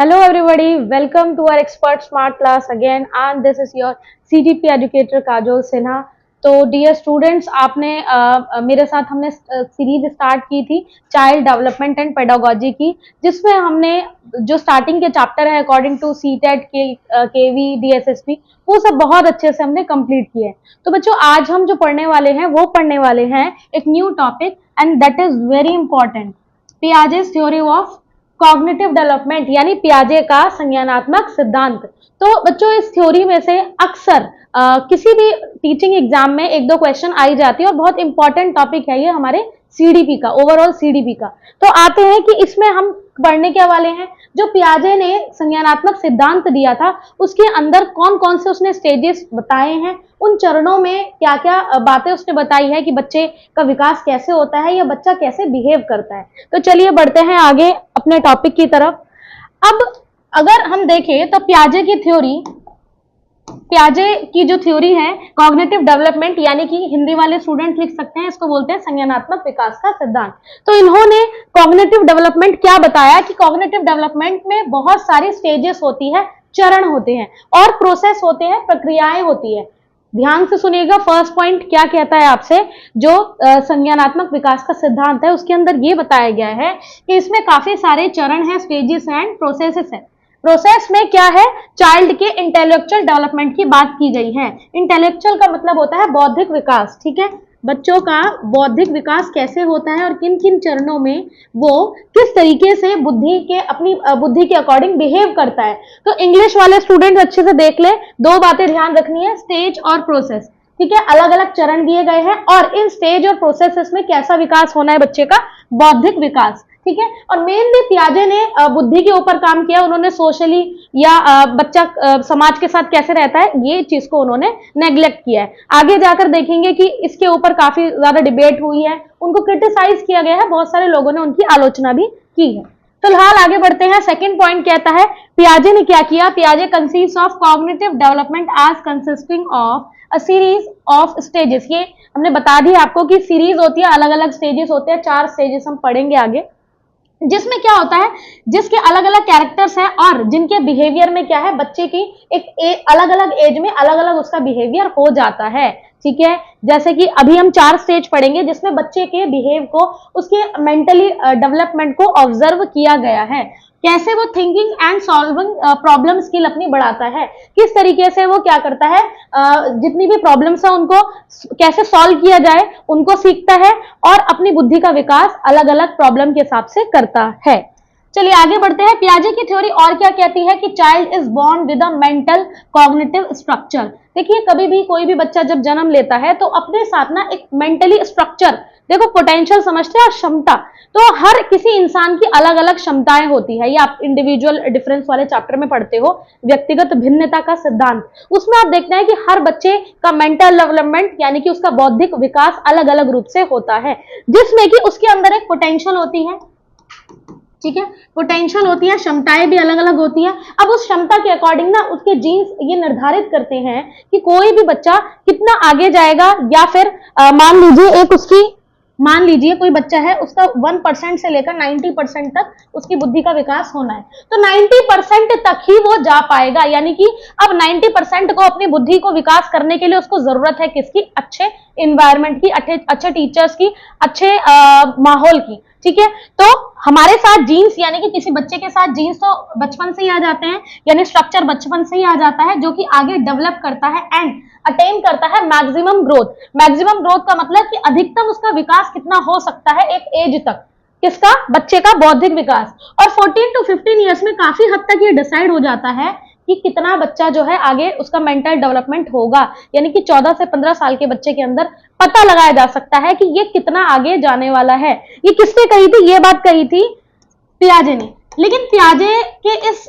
Hello everybody, welcome to our expert smart class again and this is your CGP educator Kajol Sinha। तो dear students, आपने मेरे साथ हमने series start की थी चाइल्ड डेवलपमेंट एंड पेडागोजी की, जिसमें हमने जो स्टार्टिंग के चैप्टर है according to CTET KV DSSP वो सब बहुत अच्छे से हमने कंप्लीट किए। तो बच्चों, आज हम जो पढ़ने वाले हैं वो पढ़ने वाले हैं एक new topic and that is very important, Piaget's theory of cognitive development, यानी पियाजे का संज्ञानात्मक सिद्धांत। तो बच्चों, इस थ्योरी में से अक्सर किसी भी टीचिंग एग्जाम में एक दो क्वेश्चन आई जाती है और बहुत इंपॉर्टेंट टॉपिक है ये हमारे सीडीपी का, ओवरऑल सीडीपी का। तो आते हैं कि इसमें हम पढ़ने क्या वाले हैं। जो पियाजे ने संज्ञानात्मक सिद्धांत दिया था उसके अंदर कौन कौन से उसने स्टेजेस बताए हैं, उन चरणों में क्या क्या बातें उसने बताई है कि बच्चे का विकास कैसे होता है या बच्चा कैसे बिहेव करता है। तो चलिए बढ़ते हैं आगे अपने टॉपिक की तरफ। अब अगर हम देखें तो पियाजे की जो थ्योरी है कॉग्निटिव डेवलपमेंट, यानी कि हिंदी वाले स्टूडेंट लिख सकते हैं, इसको बोलते हैं संज्ञानात्मक विकास का सिद्धांत। तो इन्होंने कॉग्निटिव डेवलपमेंट क्या बताया कि कॉग्निटिव डेवलपमेंट में बहुत सारी स्टेजेस होती है, चरण होते हैं और प्रोसेस होते हैं, प्रक्रियाएं होती है। ध्यान से सुनिएगा, फर्स्ट पॉइंट क्या कहता है आपसे, जो संज्ञानात्मक विकास का सिद्धांत है उसके अंदर ये बताया गया है कि इसमें काफी सारे चरण हैं, स्टेजेस एंड प्रोसेसेस है। प्रोसेस में क्या है, चाइल्ड के इंटेलेक्चुअल डेवलपमेंट की बात की गई है। इंटेलेक्चुअल का मतलब होता है बौद्धिक विकास, ठीक है। बच्चों का बौद्धिक विकास कैसे होता है और किन किन चरणों में वो किस तरीके से अपनी बुद्धि के अकॉर्डिंग बिहेव करता है। तो इंग्लिश वाले स्टूडेंट अच्छे से देख ले, दो बातें ध्यान रखनी है, स्टेज और प्रोसेस, ठीक है। अलग अलग चरण दिए गए हैं और इन स्टेज और प्रोसेसेस में कैसा विकास होना है बच्चे का, बौद्धिक विकास, ठीक है। और मेनली पियाजे ने बुद्धि के ऊपर काम किया। उन्होंने सोशली या बच्चा समाज के साथ कैसे रहता है ये चीज को उन्होंने नेग्लेक्ट किया है। आगे जाकर देखेंगे कि इसके ऊपर काफी ज्यादा डिबेट हुई है, उनको क्रिटिसाइज किया गया है, बहुत सारे लोगों ने उनकी आलोचना भी की है। फिलहाल आगे बढ़ते हैं। सेकंड पॉइंट कहता है पियाजे ने क्या किया, पियाजे conceives of cognitive development as consisting of a series of stages. ये हमने बता दिया आपको कि सीरीज होती है, अलग अलग स्टेजेस होते हैं, 4 स्टेजेस हम पढ़ेंगे आगे, जिसमें क्या होता है, जिसके अलग अलग कैरेक्टर्स हैं और जिनके बिहेवियर में क्या है, बच्चे की एक अलग अलग एज में अलग अलग उसका बिहेवियर हो जाता है, ठीक है। जैसे कि अभी हम 4 स्टेज पढ़ेंगे जिसमें बच्चे के बिहेव को, उसके मेंटली डेवलपमेंट को ऑब्जर्व किया गया है, कैसे वो thinking and solving problem skill अपनी बढ़ाता है, किस तरीके से वो क्या करता है, जितनी भी प्रॉब्लम्स है उनको कैसे सॉल्व किया जाए उनको सीखता है और अपनी बुद्धि का विकास अलग अलग प्रॉब्लम के हिसाब से करता है। चलिए आगे बढ़ते हैं। पियाजे की थ्योरी और क्या कहती है कि child is born with a mental cognitive structure. देखिए, कभी भी कोई भी बच्चा जब जन्म लेता है तो अपने साथ ना एक मेंटली स्ट्रक्चर, देखो पोटेंशियल समझते हैं और क्षमता, तो हर किसी इंसान की अलग अलग क्षमताएं होती है। ये आप इंडिविजुअल डिफरेंस वाले चैप्टर में पढ़ते हो, व्यक्तिगत भिन्नता का सिद्धांत। उसमें आप देखते हैं कि हर बच्चे का मेंटल डेवलपमेंट यानी कि उसका बौद्धिक विकास अलग अलग रूप से होता है, जिसमें कि उसके अंदर एक पोटेंशियल होती है, ठीक है, पोटेंशियल होती है, क्षमताएं भी अलग अलग होती हैं। अब उस क्षमता के अकॉर्डिंग ना उसके जीन्स ये निर्धारित करते हैं कि कोई भी बच्चा कितना आगे जाएगा, या फिर मान लीजिए कोई बच्चा है, उसका 1% से लेकर 90% तक उसकी बुद्धि का विकास होना है, तो 90% तक ही वो जा पाएगा। यानी कि अब 90% को अपनी बुद्धि को विकास करने के लिए उसको जरूरत है किसकी, अच्छे इन्वायरमेंट की, अच्छे टीचर्स की, अच्छे माहौल की, ठीक है। तो हमारे साथ जीन्स, यानी कि किसी बच्चे के साथ जीन्स तो बचपन से ही आ जाते हैं, यानी स्ट्रक्चर बचपन से ही आ जाता है, जो कि आगे डेवलप करता है एंड अटेन करता है मैक्सिमम ग्रोथ। मैक्सिमम ग्रोथ का मतलब कि अधिकतम उसका विकास कितना हो सकता है एक एज तक, किसका, बच्चे का बौद्धिक विकास। और 14 to 15 ईयर्स में काफी हद तक ये डिसाइड हो जाता है कि कितना बच्चा जो है आगे उसका मेंटल डेवलपमेंट होगा। यानी कि 14 से 15 साल के बच्चे के अंदर पता लगाया जा सकता है कि ये कितना आगे जाने वाला है। ये किसने कही थी, ये बात कही थी पियाजे ने। लेकिन पियाजे के इस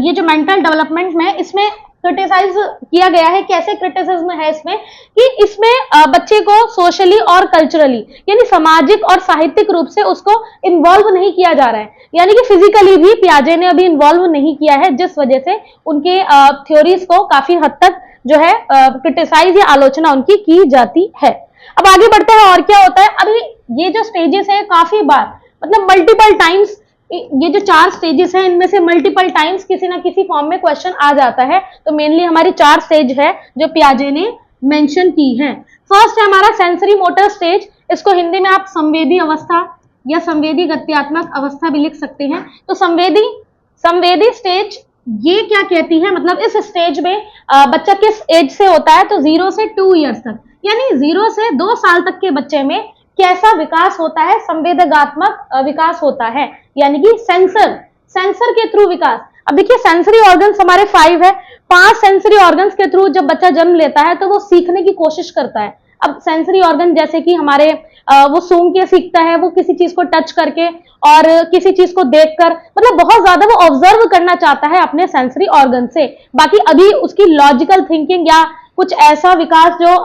ये जो मेंटल डेवलपमेंट में, इसमें क्रिटिसाइज किया गया है। कैसे क्रिटिसिज्म है इसमें कि इसमें बच्चे को सोशली और कल्चरली, यानी सामाजिक और साहित्यिक रूप से उसको इन्वॉल्व नहीं किया जा रहा है, यानी कि फिजिकली भी पियाजे ने अभी इन्वॉल्व नहीं किया है, जिस वजह से उनके थ्योरीज को काफी हद तक जो है क्रिटिसाइज या आलोचना उनकी की जाती है। अब आगे बढ़ते हैं और क्या होता है। अभी ये जो स्टेजेस है काफी बार, मतलब मल्टीपल टाइम्स ये जो 4 स्टेजेस हैं इनमें से मल्टीपल टाइम्स किसी ना किसी फॉर्म में क्वेश्चन आ जाता है। तो मेनली हमारी 4 स्टेज है जो पियाजे ने मेंशन की है। फर्स्ट है हमारा सेंसरी मोटर स्टेज, इसको हिंदी में आप संवेदी अवस्था या संवेदी गत्यात्मक अवस्था भी लिख सकते हैं। तो संवेदी स्टेज ये क्या कहती है, मतलब इस स्टेज में बच्चा किस एज से होता है, तो 0 से 2 ईयर्स तक, यानी 0 से 2 साल तक के बच्चे में कैसा विकास होता है, संवेदनात्मक विकास होता है, यानी कि सेंसर के थ्रू विकास। अब देखिए सेंसरी ऑर्गन्स हमारे 5 है, 5 सेंसरी ऑर्गन्स के थ्रू जब बच्चा जन्म लेता है तो वो सीखने की कोशिश करता है। अब सेंसरी ऑर्गन जैसे कि हमारे वो सूंघ के सीखता है, वो किसी चीज को टच करके और किसी चीज को देखकर, मतलब बहुत ज्यादा वो ऑब्जर्व करना चाहता है अपने सेंसरी ऑर्गन से। बाकी अभी उसकी लॉजिकल थिंकिंग या कुछ ऐसा विकास जो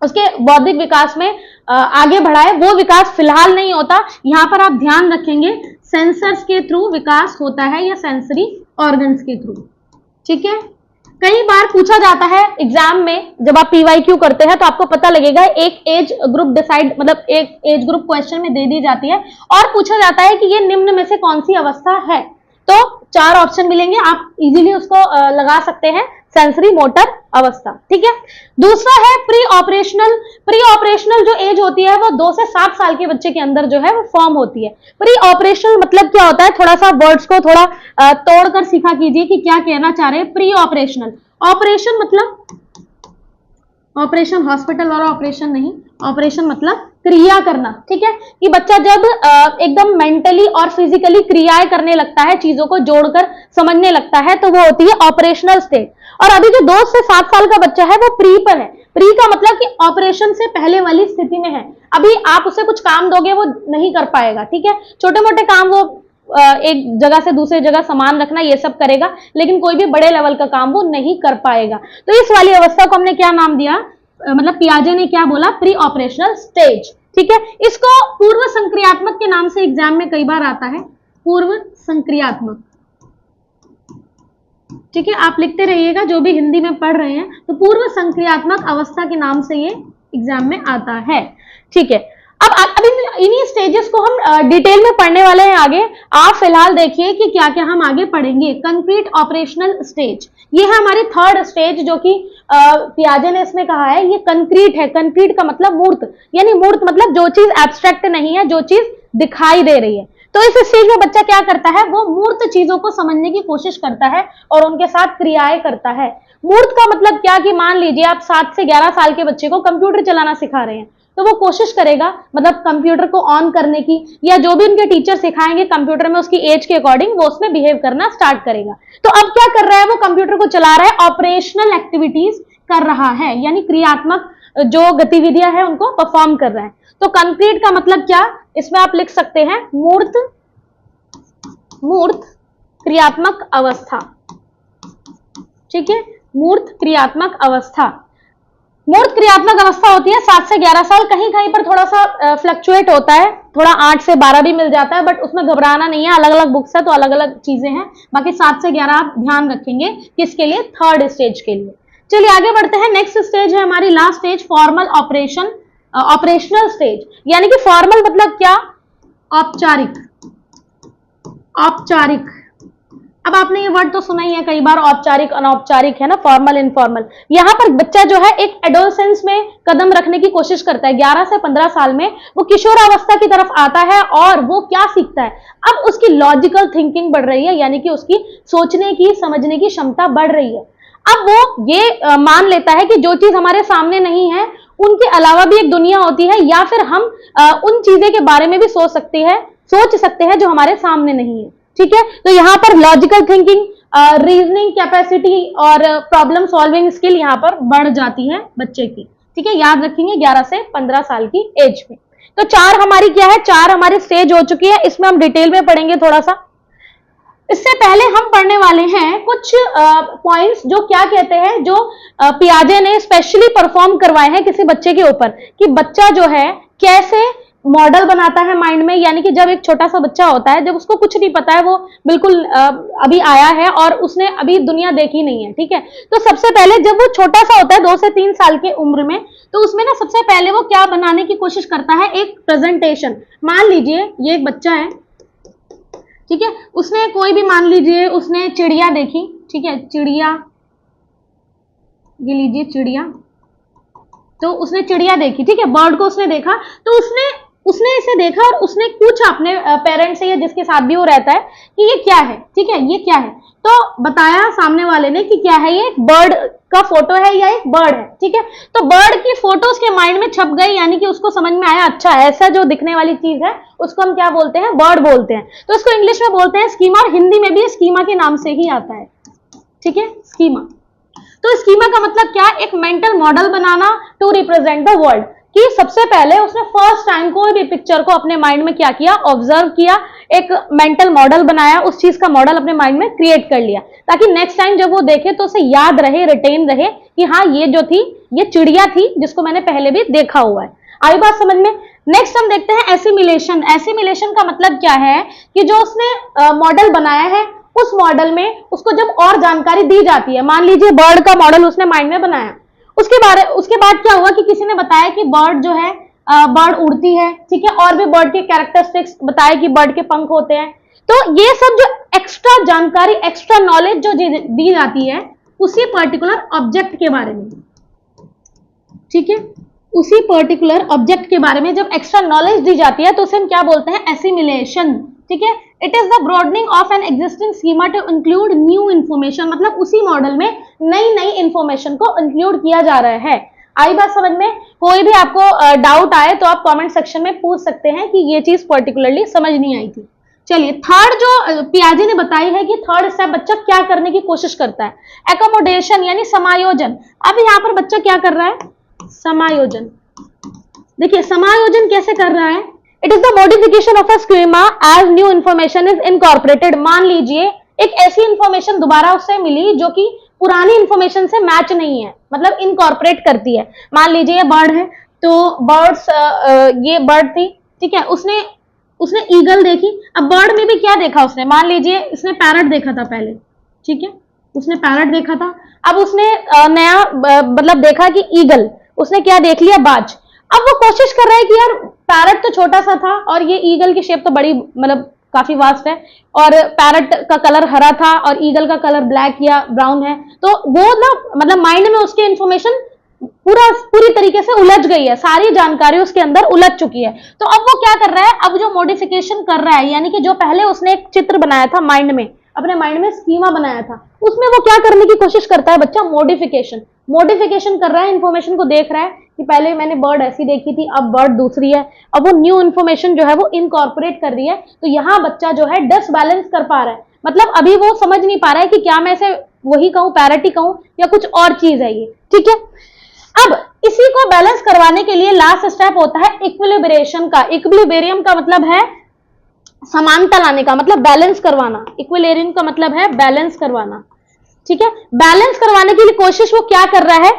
उसके बौद्धिक विकास में आगे बढ़ाए, वो विकास फिलहाल नहीं होता। यहाँ पर आप ध्यान रखेंगे सेंसर्स के थ्रू विकास होता है या सेंसरी ऑर्गन्स के थ्रू, ठीक है। कई बार पूछा जाता है एग्जाम में, जब आप पीवाईक्यू करते हैं तो आपको पता लगेगा एक एज ग्रुप डिसाइड, मतलब एक एज ग्रुप क्वेश्चन में दे दी जाती है और पूछा जाता है कि ये निम्न में से कौन सी अवस्था है। तो 4 ऑप्शन मिलेंगे, आप इजीली उसको लगा सकते हैं, सेंसरी मोटर अवस्था, ठीक है। दूसरा है प्री ऑपरेशनल जो एज होती है वो 2 से 7 साल के बच्चे के अंदर जो है वो फॉर्म होती है। प्री ऑपरेशनल मतलब क्या होता है, थोड़ा सा वर्ड्स को थोड़ा तोड़कर सीखा कीजिए कि क्या कहना चाह रहे हैं। प्री ऑपरेशनल, ऑपरेशन मतलब ऑपरेशन हॉस्पिटल वाला ऑपरेशन नहीं, ऑपरेशन मतलब क्रिया करना, ठीक है। कि बच्चा जब एकदम मेंटली और फिजिकली क्रियाएं करने लगता है, चीजों को जोड़कर समझने लगता है, तो वो होती है ऑपरेशनल स्टेज। और अभी जो 2 से 7 साल का बच्चा है वो प्री पर है। प्री का मतलब कि ऑपरेशन से पहले वाली स्थिति में है, अभी आप उसे कुछ काम दोगे वो नहीं कर पाएगा, ठीक है। छोटे मोटे काम वो एक जगह से दूसरी जगह सामान रखना ये सब करेगा, लेकिन कोई भी बड़े लेवल का काम वो नहीं कर पाएगा। तो इस वाली अवस्था को हमने क्या नाम दिया, मतलब पियाजे ने क्या बोला, प्री ऑपरेशनल स्टेज, ठीक है। इसको पूर्व संक्रियात्मक के नाम से एग्जाम में कई बार आता है, पूर्व संक्रियात्मक, ठीक है। आप लिखते रहिएगा जो भी हिंदी में पढ़ रहे हैं, तो पूर्व संक्रियात्मक अवस्था के नाम से ये एग्जाम में आता है, ठीक है। अब इन्हीं स्टेजेस को हम डिटेल में पढ़ने वाले हैं आगे। आप फिलहाल देखिए कि क्या क्या हम आगे पढ़ेंगे। कंक्रीट ऑपरेशनल स्टेज, ये है हमारी 3rd स्टेज, जो कि पियाजे ने इसमें कहा है ये कंक्रीट है। कंक्रीट का मतलब मूर्त, यानी मूर्त मतलब जो चीज एब्स्ट्रैक्ट नहीं है, जो चीज दिखाई दे रही है। तो इस स्टेज में बच्चा क्या करता है, वो मूर्त चीजों को समझने की कोशिश करता है और उनके साथ क्रियाएं करता है। मूर्त का मतलब क्या, कि मान लीजिए आप 7 से 11 साल के बच्चे को कंप्यूटर चलाना सिखा रहे हैं, तो वो कोशिश करेगा, मतलब कंप्यूटर को ऑन करने की, या जो भी उनके टीचर सिखाएंगे कंप्यूटर में उसकी एज के अकॉर्डिंग वो उसमें बिहेव करना स्टार्ट करेगा। तो अब क्या कर रहा है, वो कंप्यूटर को चला रहा है, ऑपरेशनल एक्टिविटीज कर रहा है, यानी क्रियात्मक जो गतिविधियां हैं उनको परफॉर्म कर रहा है। तो कंक्रीट का मतलब क्या, इसमें आप लिख सकते हैं मूर्त क्रियात्मक अवस्था, ठीक है। मूर्त क्रियात्मक अवस्था, मूर्त क्रियात्मक अवस्था होती है 7 से 11 साल। कहीं कहीं पर थोड़ा सा फ्लक्चुएट होता है, थोड़ा 8 से 12 भी मिल जाता है, बट उसमें घबराना नहीं है, अलग अलग बुक्स है तो अलग अलग चीजें हैं। बाकी 7 से 11 आप ध्यान रखेंगे, किसके लिए, 3rd स्टेज के लिए। चलिए आगे बढ़ते हैं। नेक्स्ट स्टेज है हमारी last stage, formal operational stage, यानी कि फॉर्मल मतलब क्या, औपचारिक। अब आपने ये वर्ड तो सुना ही है कई बार, औपचारिक अनौपचारिक, है ना, फॉर्मल इनफॉर्मल। यहाँ पर बच्चा जो है एक एडोलसेंस में कदम रखने की कोशिश करता है। 11 से 15 साल में वो किशोरावस्था की तरफ आता है और वो क्या सीखता है, अब उसकी लॉजिकल थिंकिंग बढ़ रही है, यानी कि उसकी सोचने की समझने की क्षमता बढ़ रही है। अब वो ये मान लेता है कि जो चीज हमारे सामने नहीं है उनके अलावा भी एक दुनिया होती है, या फिर हम उन चीजें के बारे में भी सोच सकते हैं जो हमारे सामने नहीं है, ठीक है। तो यहाँ पर लॉजिकल थिंकिंग, रीजनिंग कैपेसिटी और प्रॉब्लम सॉल्विंग स्किल यहाँ पर बढ़ जाती है बच्चे की, ठीक है। याद रखेंगे 11 से 15 साल की एज में। तो 4 हमारी क्या है, 4 हमारी स्टेज हो चुकी है, इसमें हम डिटेल में पढ़ेंगे थोड़ा सा। इससे पहले हम पढ़ने वाले हैं कुछ पॉइंट्स जो क्या कहते हैं, जो पियाजे ने स्पेशली परफॉर्म करवाए हैं किसी बच्चे के ऊपर, कि बच्चा जो है कैसे मॉडल बनाता है माइंड में। यानी कि जब एक छोटा सा बच्चा होता है, जब उसको कुछ नहीं पता है, वो बिल्कुल अभी आया है और उसने अभी दुनिया देखी नहीं है, ठीक है। तो सबसे पहले जब वो छोटा सा होता है 2 से 3 साल की उम्र में, तो उसमें ना सबसे पहले वो क्या बनाने की कोशिश करता है, एक प्रेजेंटेशन। मान लीजिए ये एक बच्चा है, ठीक है। उसने कोई भी, मान लीजिए उसने चिड़िया देखी, ठीक है, चिड़िया, ये लीजिए चिड़िया, तो उसने चिड़िया देखी, ठीक है, बर्ड को उसने देखा, तो उसने इसे देखा और उसने पूछा अपने पेरेंट्स से या जिसके साथ भी वो रहता है कि ये क्या है, ठीक है, ये क्या है, तो बताया सामने वाले ने कि क्या है, ये एक बर्ड का फोटो है या एक बर्ड है, ठीक है। तो बर्ड की फोटो उसके माइंड में छप गई, यानी कि उसको समझ में आया, अच्छा ऐसा जो दिखने वाली चीज है उसको हम क्या बोलते हैं, बर्ड बोलते हैं। तो इसको इंग्लिश में बोलते हैं स्कीमा, और हिंदी में भी स्कीमा के नाम से ही आता है, ठीक है, स्कीमा। तो स्कीमा का मतलब क्या, एक मेंटल मॉडल बनाना टू रिप्रेजेंट द वर्ल्ड, कि सबसे पहले उसने फर्स्ट टाइम कोई भी पिक्चर को अपने माइंड में क्या किया, ऑब्जर्व किया, एक मेंटल मॉडल बनाया, उस चीज का मॉडल अपने माइंड में क्रिएट कर लिया, ताकि नेक्स्ट टाइम जब वो देखे तो उसे याद रहे, रिटेन रहे कि हाँ ये जो थी ये चिड़िया थी जिसको मैंने पहले भी देखा हुआ है। आई बात समझ में। नेक्स्ट हम देखते हैं एसिमिलेशन। एसिमिलेशन का मतलब क्या है कि जो उसने मॉडल बनाया है उस मॉडल में उसको जब और जानकारी दी जाती है, मान लीजिए बर्ड का मॉडल उसने माइंड में बनाया, उसके बाद क्या हुआ कि किसी ने बताया कि बर्ड जो है, बर्ड उड़ती है, ठीक है, और भी बर्ड के कैरेक्टरिस्टिक्स बताए कि बर्ड के पंख होते हैं। तो ये सब जो एक्स्ट्रा जानकारी, एक्स्ट्रा नॉलेज जो दी जाती है उसी पर्टिकुलर ऑब्जेक्ट के बारे में, ठीक है, उसी पर्टिकुलर ऑब्जेक्ट के बारे में जब एक्स्ट्रा नॉलेज दी जाती है तो उसे हम क्या बोलते हैं, एसिमिलेशन, ठीक है। It is the broadening of an existing schema to include new information, मतलब उसी मॉडल में नई इन्फॉर्मेशन को इंक्लूड किया जा रहा है। आई बात समझ में। कोई भी आपको डाउट आए तो आप कमेंट सेक्शन में पूछ सकते हैं कि ये चीज पर्टिकुलरली समझ नहीं आई थी। चलिए, थर्ड जो पियाजे ने बताई है कि थर्ड स्टेप बच्चा क्या करने की कोशिश करता है, एकोमोडेशन यानी समायोजन। अब यहाँ पर बच्चा क्या कर रहा है, समायोजन। देखिए समायोजन कैसे कर रहा है, it is the modification of a schema as new information is incorporated. मान लीजिए एक ऐसी इंफॉर्मेशन दोबारा उससे मिली जो कि पुरानी इंफॉर्मेशन से मैच नहीं है, मतलब इनकॉर्पोरेट करती है। मान लीजिए ये बर्ड है, तो बर्ड्स, ये बर्ड थी, ठीक है, उसने ईगल देखी। अब बर्ड में भी क्या देखा उसने, मान लीजिए इसने पैरट देखा था पहले, ठीक है, उसने पैरट देखा था। अब उसने नया मतलब देखा कि ईगल, उसने क्या देख लिया, बाज। अब वो कोशिश कर रहा है कि यार पैरट तो छोटा सा था और ये ईगल की शेप तो बड़ी, मतलब काफी वास्ट है, और पैरट का कलर हरा था और ईगल का कलर ब्लैक या ब्राउन है, तो वो ना मतलब माइंड में उसके इंफॉर्मेशन पूरी तरीके से उलझ गई है, सारी जानकारी उसके अंदर उलझ चुकी है। तो अब वो क्या कर रहा है, अब जो मॉडिफिकेशन कर रहा है, यानी कि जो पहले उसने एक चित्र बनाया था माइंड में, अपने माइंड में स्कीमा बनाया था, उसमें वो क्या करने की कोशिश करता है बच्चा, मॉडिफिकेशन कर रहा है, इंफॉर्मेशन को देख रहा है कि पहले मैंने बर्ड ऐसी देखी थी, अब बर्ड दूसरी है, अब वो न्यू इन्फॉर्मेशन जो है वो इनकॉर्पोरेट कर रही है। तो यहाँ बच्चा जो है डिसबैलेंस कर पा रहा है, मतलब अभी वो समझ नहीं पा रहा है कि क्या मैं इसे वही कहूं, पैरट ही कहूं या कुछ और चीज है ये, ठीक है। अब इसी को बैलेंस करवाने के लिए लास्ट स्टेप होता है इक्विलिब्रेशन का। इक्विलिब्रियम का मतलब है समानता लाने का, मतलब बैलेंस करवाना। इक्विलिब्रियम का मतलब है बैलेंस करवाना, ठीक है। बैलेंस करवाने के लिए कोशिश वो क्या कर रहा है,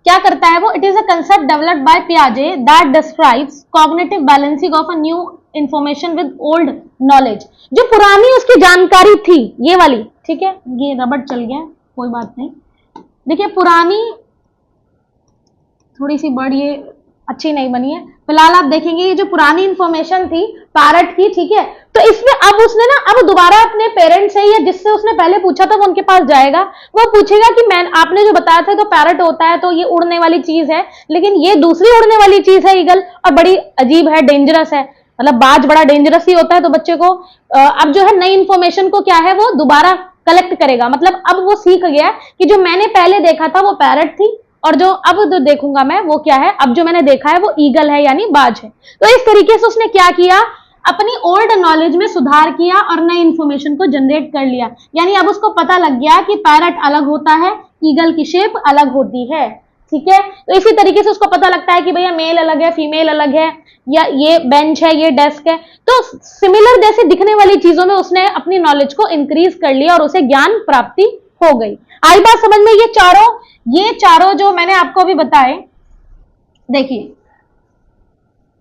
क्या करता है वो, it is a concept developed by पियाजे that describes cognitive balancing of a new information with old knowledge. जो पुरानी उसकी जानकारी थी ये वाली, ठीक है, ये रबड़ चल गया, कोई बात नहीं। देखिए पुरानी थोड़ी सी बर्ड ये अच्छी नहीं बनी है, फिलहाल आप देखेंगे ये जो पुरानी इंफॉर्मेशन थी पैरट की, ठीक है, तो इसमें अब उसने ना, अब दोबारा अपने पेरेंट्स से या जिससे उसने पहले पूछा था वो उनके पास जाएगा, वो पूछेगा कि मैं, आपने जो बताया था तो पैरट होता है तो ये उड़ने वाली चीज है, लेकिन ये दूसरी उड़ने वाली चीज है ईगल, और बड़ी अजीब है, डेंजरस है, मतलब बाज बड़ा डेंजरस ही होता है। तो बच्चे को अब जो है नई इंफॉर्मेशन को क्या है वो दोबारा कलेक्ट करेगा, मतलब अब वो सीख गया कि जो मैंने पहले देखा था वो पैरट थी और जो अब जो देखूंगा मैं वो क्या है, अब जो मैंने देखा है वो ईगल है यानी बाज है। तो इस तरीके से उसने क्या किया, अपनी ओल्ड नॉलेज में सुधार किया और नई इंफॉर्मेशन को जनरेट कर लिया, यानी अब उसको पता लग गया कि पैरट अलग होता है, ईगल की शेप अलग होती है, ठीक है। तो इसी तरीके से उसको पता लगता है कि भैया मेल अलग है, फीमेल अलग है, या ये बेंच है, ये डेस्क है। तो सिमिलर जैसे दिखने वाली चीजों में उसने अपनी नॉलेज को इंक्रीज कर लिया और उसे ज्ञान प्राप्ति हो गई। आई बात समझ में। ये चारों जो मैंने आपको अभी बताए, देखिए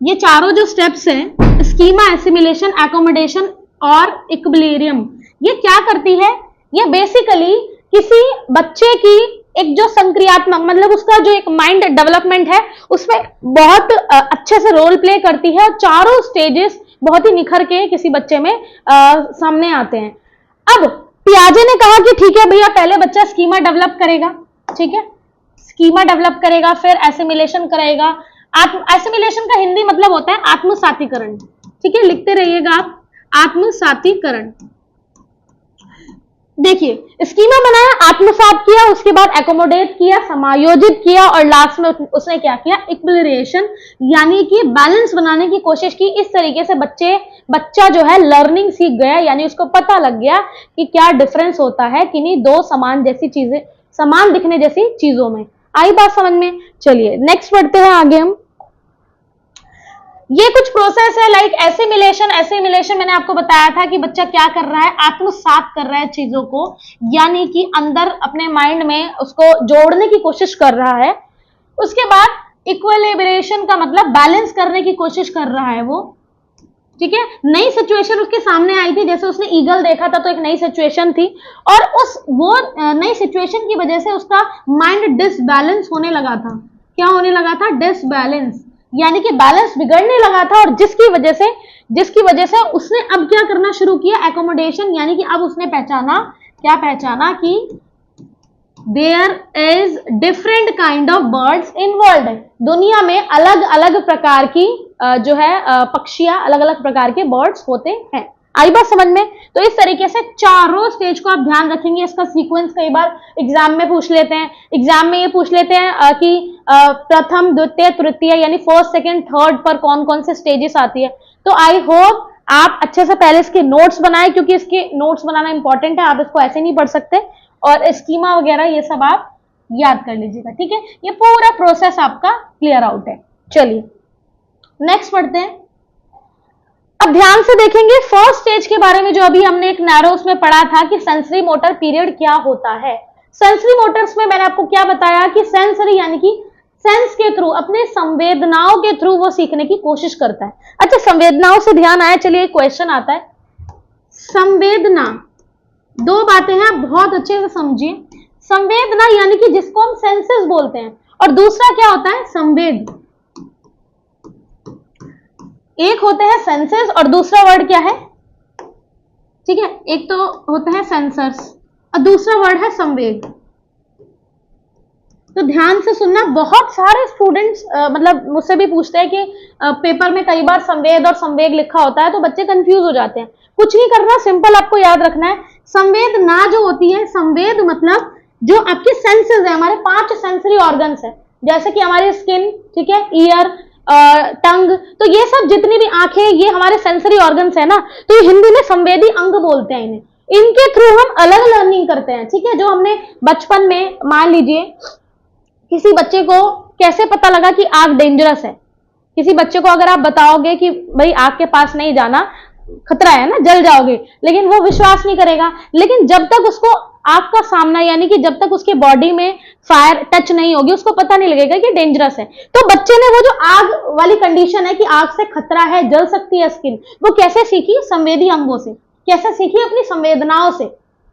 ये चारों जो स्टेप्स हैं, स्कीमा, एसिमिलेशन, एकोमोडेशन और इक्विलिब्रियम, ये क्या करती है, ये बेसिकली किसी बच्चे की एक जो संक्रियात्मक, मतलब उसका जो एक माइंड डेवलपमेंट है उसमें बहुत अच्छे से रोल प्ले करती है। और चारों स्टेजेस बहुत ही निखर के किसी बच्चे में सामने आते हैं। अब पियाजे ने कहा कि ठीक है भैया, पहले बच्चा स्कीमा डेवलप करेगा, ठीक है, स्कीमा डेवलप करेगा, फिर एसिमिलेशन करेगा। एसिमिलेशन का हिंदी मतलब होता है आत्मसातीकरण, ठीक है, लिखते रहिएगा आप, आत्मसातीकरण। देखिए स्कीमा बनाया, आत्मसात किया, उसके बाद एकोमोडेट किया, समायोजित किया, और लास्ट में उसने क्या किया, इक्विलिब्रेशन यानी कि बैलेंस बनाने की कोशिश की। इस तरीके से बच्चा जो है लर्निंग सीख गया, यानी उसको पता लग गया कि क्या डिफरेंस होता है किन्हीं दो समान जैसी चीजें, समान दिखने जैसी चीजों में। आई बात समझ में? चलिए नेक्स्ट बढ़ते हैं आगे हम। ये कुछ प्रोसेस है लाइक एसिमिलेशन मैंने आपको बताया था कि बच्चा क्या कर रहा है, आत्मसात कर रहा है चीजों को, यानी कि अंदर अपने माइंड में उसको जोड़ने की कोशिश कर रहा है। उसके बाद इक्विलिब्रेशन का मतलब बैलेंस करने की कोशिश कर रहा है वो, ठीक है। नई सिचुएशन उसके सामने आई थी, जैसे उसने ईगल देखा था तो एक नई सिचुएशन थी, और वो नई सिचुएशन की वजह से उसका माइंड डिसबैलेंस होने लगा था। क्या होने लगा था? डिसबैलेंस, यानी कि बैलेंस बिगड़ने लगा था, और जिसकी वजह से उसने अब क्या करना शुरू किया, एकोमोडेशन, यानी कि अब उसने पहचाना कि there is different kind of birds in world. दुनिया में अलग अलग प्रकार की जो है पक्षियां, अलग अलग प्रकार के बर्ड्स होते हैं। आई बात समझ में? तो इस तरीके से चारों स्टेज को आप ध्यान रखेंगे। इसका सीक्वेंस कई बार एग्जाम में पूछ लेते हैं, एग्जाम में ये पूछ लेते हैं कि प्रथम, द्वितीय, तृतीय यानी फर्स्ट, सेकंड, थर्ड पर कौन कौन से स्टेजेस आती है। तो आई होप आप अच्छे से पहले इसके नोट्स बनाएं, क्योंकि इसके नोट्स बनाना इंपॉर्टेंट है, आप इसको ऐसे नहीं पढ़ सकते, और स्कीमा वगैरह ये सब आप याद कर लीजिएगा, ठीक है। ये पूरा प्रोसेस आपका क्लियर आउट है। चलिए नेक्स्ट पढ़ते हैं। अब ध्यान से देखेंगे फर्स्ट स्टेज के बारे में, जो अभी हमने एक नैरो उसमें पढ़ा था कि सेंसरी मोटर पीरियड क्या होता है। सेंसरी मोटर्स में मैंने आपको क्या बताया कि सेंसरी यानी कि सेंस के थ्रू, अपने संवेदनाओं के थ्रू वो सीखने की कोशिश करता है। अच्छा, संवेदनाओं से ध्यान आया, चलिए एक क्वेश्चन आता है। संवेदना, दो बातें हैं, आप बहुत अच्छे से समझिए। संवेदना यानी कि जिसको हम सेंसेस बोलते हैं, और दूसरा क्या होता है, संवेद। एक होते हैं सेंसेस और दूसरा वर्ड क्या है, ठीक है, एक तो होता है सेंसर्स और दूसरा वर्ड है संवेद। तो ध्यान से सुनना, बहुत सारे स्टूडेंट्स मतलब मुझसे भी पूछते हैं कि पेपर में कई बार संवेद और संवेग लिखा होता है, तो बच्चे कंफ्यूज हो जाते हैं। कुछ नहीं करना, सिंपल आपको याद रखना है, संवेदना जो होती है, संवेद मतलब जो आपके सेंसेस है, हमारे 5 सेंसरी ऑर्गन्स है, जैसे कि हमारी स्किन, ठीक है, ईयर, टंग, तो ये सब जितनी भी आंखें, ये हमारे सेंसरी ऑर्गन्स है ना, तो ये हिंदी में संवेदी अंग बोलते हैं इन्हें। इनके थ्रू हम अलग लर्निंग करते हैं, ठीक है। जो हमने बचपन में, मान लीजिए किसी बच्चे को कैसे पता लगा कि आग डेंजरस है, किसी बच्चे को अगर आप बताओगे कि भाई आग के पास नहीं जाना, खतरा है ना, जल जाओगे, लेकिन वो विश्वास नहीं करेगा। लेकिन जब तक उसको आग का सामना, यानी कि जब तक उसके बॉडी में फायर टच नहीं होगी, उसको पता नहीं लगेगा कि डेंजरस है। तो बच्चे ने वो जो आग वाली कंडीशन है कि आग से खतरा है, जल सकती है स्किन, वो कैसे सीखी, संवेदी अंगों से। कैसे सीखी, अपनी संवेदनाओं से,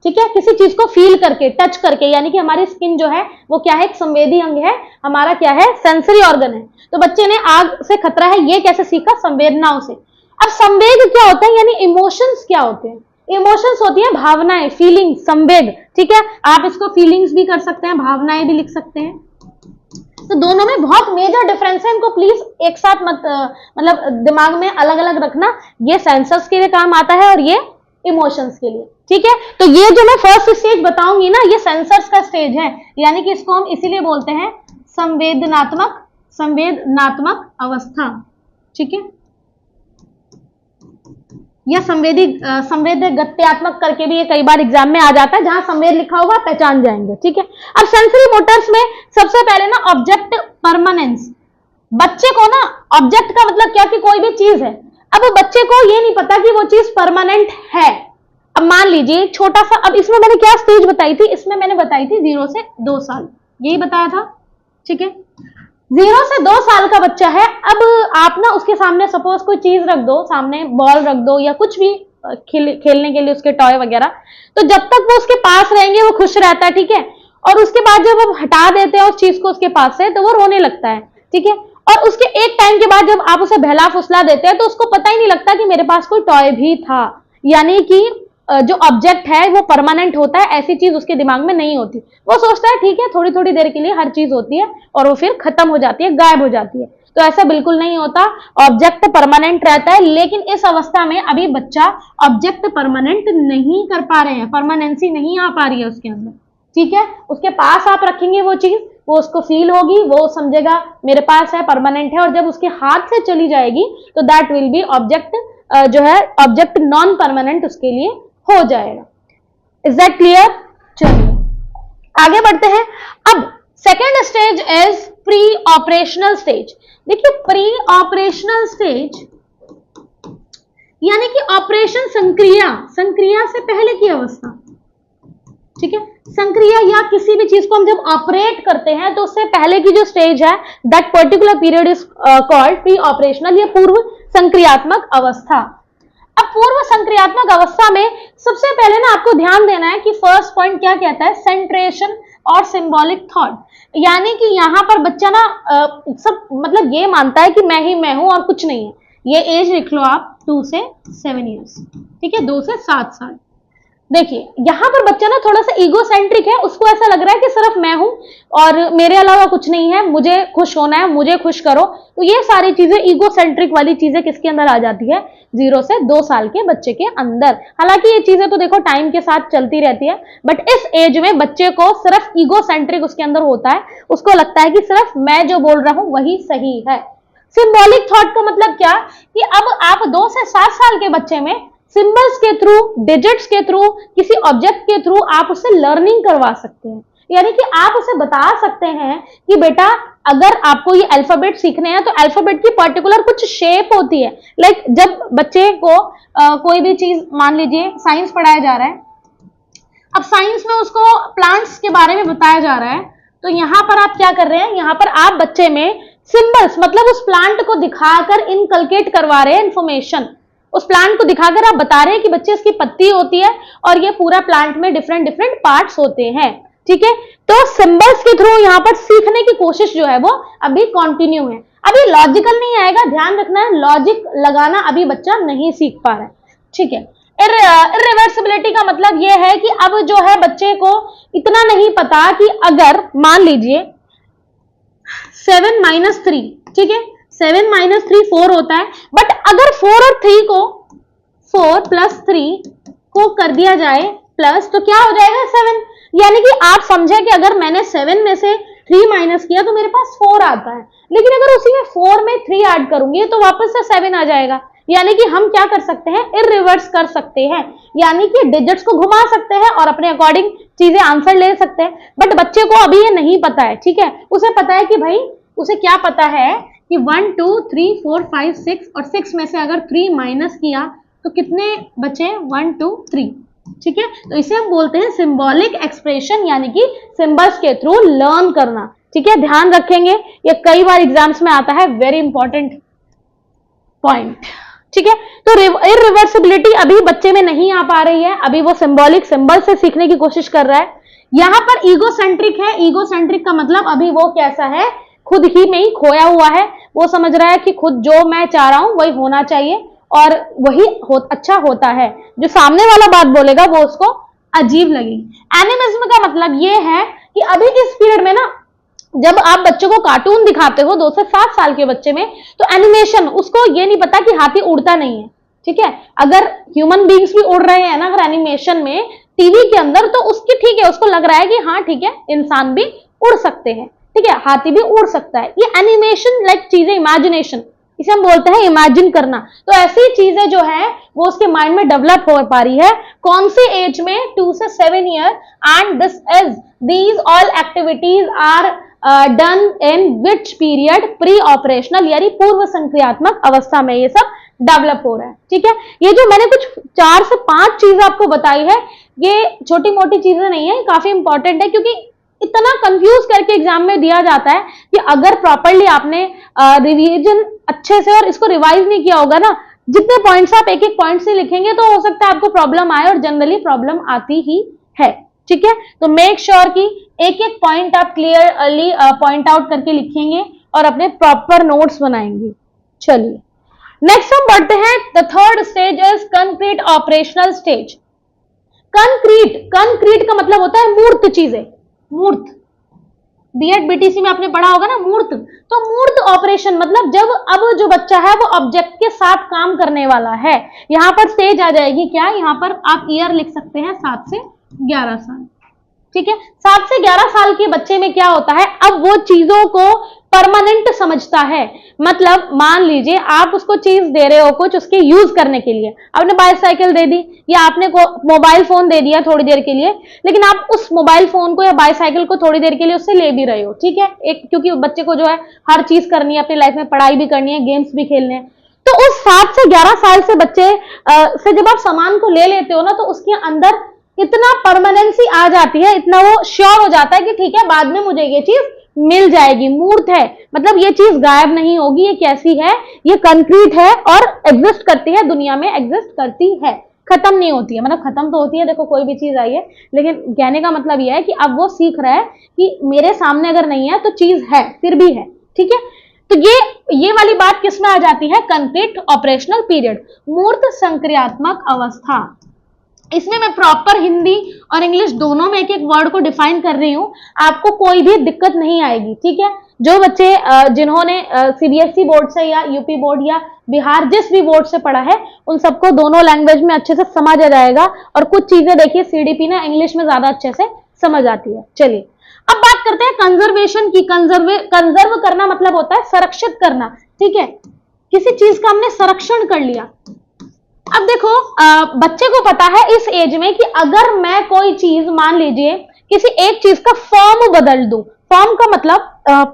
ठीक है, किसी चीज को फील करके, टच करके, यानी कि हमारी स्किन जो है वो क्या है, एक संवेदी अंग है, हमारा क्या है, सेंसरी ऑर्गन है। तो बच्चे ने आग से खतरा है ये कैसे सीखा, संवेदनाओं से। अब संवेग क्या होता है, यानी इमोशंस क्या होते हैं, इमोशंस होती है भावनाएं, फीलिंग, संवेग, ठीक है। आप इसको फीलिंग्स भी कर सकते हैं, भावनाएं भी लिख सकते हैं। तो दोनों में बहुत मेजर डिफरेंस है, इनको प्लीज एक साथ मत मतलब दिमाग में अलग अलग रखना। ये सेंसर्स के लिए काम आता है और ये इमोशंस के लिए, ठीक है। तो ये जो मैं फर्स्ट स्टेज बताऊंगी ना, ये सेंसर्स का स्टेज है, यानी कि इसको हम इसीलिए बोलते हैं संवेदनात्मक अवस्था, ठीक है, या संवेद गत्यात्मक करके भी ये कई बार एग्जाम में आ जाता है, जहां संवेद लिखा होगा पहचान जाएंगे, ठीक है। अब सेंसरी मोटर्स में सबसे पहले ना ऑब्जेक्ट परमानेंस, बच्चे को ना ऑब्जेक्ट का मतलब क्या, कि कोई भी चीज है, अब बच्चे को ये नहीं पता कि वो चीज परमानेंट है। अब मान लीजिए छोटा सा, अब इसमें मैंने क्या स्टेज बताई थी, इसमें मैंने बताई थी 0 से 2 साल, यही बताया था, ठीक है। 0 से 2 साल का बच्चा है, अब आप ना उसके सामने सपोज कोई चीज रख दो, सामने बॉल रख दो या कुछ भी खेलने के लिए उसके टॉय वगैरह, तो जब तक वो उसके पास रहेंगे वो खुश रहता है, ठीक है। और उसके बाद जब हम हटा देते हैं उस चीज को उसके पास से, तो वो रोने लगता है, ठीक है। और उसके एक टाइम के बाद जब आप उसे बहला फुसला देते हैं तो उसको पता ही नहीं लगता कि मेरे पास कोई टॉय भी था। यानी कि जो ऑब्जेक्ट है वो परमानेंट होता है, ऐसी चीज उसके दिमाग में नहीं होती। वो सोचता है ठीक है थोड़ी थोड़ी देर के लिए हर चीज होती है और वो फिर खत्म हो जाती है, गायब हो जाती है। तो ऐसा बिल्कुल नहीं होता, ऑब्जेक्ट परमानेंट रहता है। लेकिन इस अवस्था में अभी बच्चा ऑब्जेक्ट परमानेंट नहीं कर पा रहे हैं, परमानेंसी नहीं आ पा रही है उसके अंदर। ठीक है, उसके पास आप रखेंगे वो चीज, वो उसको फील होगी, वो समझेगा मेरे पास है, परमानेंट है, और जब उसके हाथ से चली जाएगी तो दैट विल बी ऑब्जेक्ट, जो है ऑब्जेक्ट नॉन परमानेंट उसके लिए हो जाएगा। Is that clear? चलिए आगे बढ़ते हैं। अब second stage is pre operational stage. देखिए प्री ऑपरेशनल स्टेज यानी कि ऑपरेशन संक्रिया से पहले की अवस्था। ठीक है, संक्रिया या किसी भी चीज को हम जब ऑपरेट करते हैं तो उससे पहले की जो स्टेज है that particular period is called pre operational, या पूर्व संक्रियात्मक अवस्था। अब पूर्व संक्रियात्मक अवस्था में सबसे पहले ना आपको ध्यान देना है कि फर्स्ट पॉइंट क्या कहता है, सेंट्रेशन और सिंबॉलिक थॉट। यानी कि यहां पर बच्चा ना सब मतलब ये मानता है कि मैं ही मैं हूं और कुछ नहीं है। ये एज लिख लो आप 2 से 7 ईयर्स, ठीक है, 2 से 7 साल। देखिए यहां पर बच्चा ना थोड़ा सा ईगोसेंट्रिक है, उसको ऐसा लग रहा है कि सिर्फ मैं हूं और मेरे अलावा कुछ नहीं है, मुझे खुश होना है, मुझे खुश करो। तो ये सारी चीजें ईगोसेंट्रिक वाली चीजें किसके अंदर आ जाती है, 0 से 2 साल के बच्चे के अंदर। हालांकि ये चीजें तो देखो टाइम के साथ चलती रहती है, बट इस एज में बच्चे को सिर्फ ईगोसेंट्रिक उसके अंदर होता है, उसको लगता है कि सिर्फ मैं जो बोल रहा हूं वही सही है। सिंबॉलिक थॉट का मतलब क्या कि अब आप 2 से 7 साल के बच्चे में सिंबल्स के थ्रू, डिजिट्स के थ्रू, किसी ऑब्जेक्ट के थ्रू आप उससे लर्निंग करवा सकते हैं। यानी कि आप उसे बता सकते हैं कि बेटा अगर आपको ये अल्फाबेट सीखने हैं तो अल्फाबेट की पर्टिकुलर कुछ शेप होती है। लाइक जब बच्चे को कोई भी चीज, मान लीजिए साइंस पढ़ाया जा रहा है, अब साइंस में उसको प्लांट्स के बारे में बताया जा रहा है, तो यहां पर आप क्या कर रहे हैं, यहां पर आप बच्चे में सिंबल्स मतलब उस प्लांट को दिखाकर इनकलकेट करवा रहे हैं इंफॉर्मेशन। उस प्लांट को दिखाकर आप बता रहे हैं कि बच्चे इसकी पत्ती होती है और ये पूरा प्लांट में डिफरेंट डिफरेंट पार्ट्स होते हैं। ठीक है, तो सिंबल्स के थ्रू यहाँ पर सीखने की कोशिश जो है वो अभी कंटिन्यू है। अभी लॉजिकल नहीं आएगा, ध्यान रखना है, लॉजिक लगाना अभी बच्चा नहीं सीख पा रहा है। ठीक है, इरिवर्सिबिलिटी का मतलब यह है कि अब जो है बच्चे को इतना नहीं पता कि अगर मान लीजिए 7 - 3, ठीक है, 7 - 3 4 होता है, बट अगर 4 और 3 को 4 + 3 को कर दिया जाए प्लस, तो क्या हो जाएगा 7। यानी कि आप समझे कि अगर मैंने 7 में से 3 माइनस किया तो मेरे पास 4 आता है, लेकिन अगर उसी में 4 में 3 ऐड करूंगी तो वापस से 7 आ जाएगा। यानी कि हम क्या कर सकते हैं, इरिवर्स कर सकते हैं, यानी कि डिजिट्स को घुमा सकते हैं और अपने अकॉर्डिंग चीजें आंसर ले सकते हैं। बट बच्चे को अभी ये नहीं पता है। ठीक है, उसे पता है कि भाई, उसे क्या पता है कि 1 2 3 4 5 6 और 6 में से अगर 3 माइनस किया तो कितने बचे, 1 2 3। ठीक है, तो इसे हम बोलते हैं सिंबॉलिक एक्सप्रेशन, यानी कि सिंबल्स के थ्रू लर्न करना। ठीक है, ध्यान रखेंगे, ये कई बार एग्जाम्स में आता है, वेरी इंपॉर्टेंट पॉइंट। ठीक है, तो इरिवर्सिबिलिटी अभी बच्चे में नहीं आ पा रही है, अभी वो सिंबॉलिक सिंबल से सीखने की कोशिश कर रहा है। यहां पर ईगोसेंट्रिक है, ईगोसेंट्रिक का मतलब अभी वो कैसा है, खुद ही में ही खोया हुआ है। वो समझ रहा है कि खुद जो मैं चाह रहा हूं वही होना चाहिए और वही अच्छा होता है। जो सामने वाला बात बोलेगा वो उसको अजीब लगेगी। एनिमिज्म का मतलब ये है कि अभी इस पीरियड में ना, जब आप बच्चों को कार्टून दिखाते हो 2 से 7 साल के बच्चे में, तो एनिमेशन, उसको ये नहीं पता कि हाथी उड़ता नहीं है। ठीक है, अगर ह्यूमन बींग्स भी उड़ रहे हैं ना अगर एनिमेशन में टीवी के अंदर, तो उसकी ठीक है, उसको लग रहा है कि हाँ ठीक है, इंसान भी उड़ सकते हैं, ठीक है, हाथी भी उड़ सकता है। ये एनिमेशन लाइक चीजें, इमेजिनेशन, इसे हम बोलते हैं इमेजिन करना। तो ऐसी चीजें जो है वो उसके माइंड में डेवलप हो पा रही है। कौन सी एज में, 2 से 7 year, and these all activities are done in which period, pre operational, यानी पूर्व संक्रियात्मक अवस्था में ये सब डेवलप हो रहा है। ठीक है, ये जो मैंने कुछ 4 से 5 चीजें आपको बताई है, ये छोटी मोटी चीजें नहीं है, काफी इंपॉर्टेंट है, क्योंकि इतना कंफ्यूज करके एग्जाम में दिया जाता है कि अगर प्रॉपर्ली आपने रिवीजन अच्छे से और इसको रिवाइज नहीं किया होगा ना, जितने पॉइंट्स आप एक एक पॉइंट से लिखेंगे तो हो सकता है आपको प्रॉब्लम आए, और जनरली प्रॉब्लम आती ही है। ठीक है, तो मेक श्योर कि एक एक पॉइंट आप क्लियरली पॉइंट आउट करके लिखेंगे और अपने प्रॉपर नोट्स बनाएंगी। चलिए नेक्स्ट हम बढ़ते हैं, the third stage is concrete operational stage. Concrete का मतलब होता है मूर्त चीजें, मूर्त, बीएड बीटीसी में आपने पढ़ा होगा ना मूर्त। तो मूर्त ऑपरेशन मतलब जब अब जो बच्चा है वो ऑब्जेक्ट के साथ काम करने वाला है। यहां पर स्टेज आ जाएगी क्या, यहां पर आप ईयर लिख सकते हैं 7 से 11 साल, ठीक है। 7 से 11 साल के बच्चे में क्या होता है, अब वो चीजों को परमानेंट समझता है। मतलब मान लीजिए आप उसको चीज दे रहे हो कुछ उसके यूज करने के लिए, आपने बाईसाइकिल दे दी या आपने मोबाइल फोन दे दिया थोड़ी देर के लिए, लेकिन आप उस मोबाइल फोन को या बाईसाइकिल को थोड़ी देर के लिए उससे ले भी रहे हो, ठीक है, एक क्योंकि बच्चे को जो है हर चीज करनी है अपनी लाइफ में, पढ़ाई भी करनी है, गेम्स भी खेलने हैं। तो उस 7 से 11 साल से बच्चे से जब आप सामान को ले लेते हो ना, तो उसके अंदर इतना परमानेंसी आ जाती है, इतना वो श्योर हो जाता है कि ठीक है बाद में मुझे ये चीज मिल जाएगी, मूर्त है, मतलब ये चीज गायब नहीं होगी, ये कैसी है, ये कंक्रीट है और एग्जिस्ट करती है, दुनिया में एग्जिस्ट करती है, खत्म नहीं होती है। मतलब खत्म तो होती है, देखो कोई भी चीज आई है, लेकिन कहने का मतलब यह है कि अब वो सीख रहा है कि मेरे सामने अगर नहीं है तो चीज है, फिर भी है, ठीक है। तो ये वाली बात किस में आ जाती है, कंक्रीट ऑपरेशनल पीरियड, मूर्त संक्रियात्मक अवस्था। इसमें मैं प्रॉपर हिंदी और इंग्लिश दोनों में एक एक वर्ड को डिफाइन कर रही हूं, आपको कोई भी दिक्कत नहीं आएगी, ठीक है। जो बच्चे जिन्होंने सीबीएसई बोर्ड से या यूपी बोर्ड या बिहार जिस भी बोर्ड से पढ़ा है, उन सबको दोनों लैंग्वेज में अच्छे से समझ आ जाएगा। और कुछ चीजें देखिए सीडीपी ना इंग्लिश में ज्यादा अच्छे से समझ आती है। चलिए अब बात करते हैं कंजर्वेशन की। कंजर्व करना मतलब होता है संरक्षित करना, ठीक है, किसी चीज का हमने संरक्षण कर लिया। अब देखो बच्चे को पता है इस एज में कि अगर मैं कोई चीज, मान लीजिए किसी एक चीज का फॉर्म बदल दूं, फॉर्म का मतलब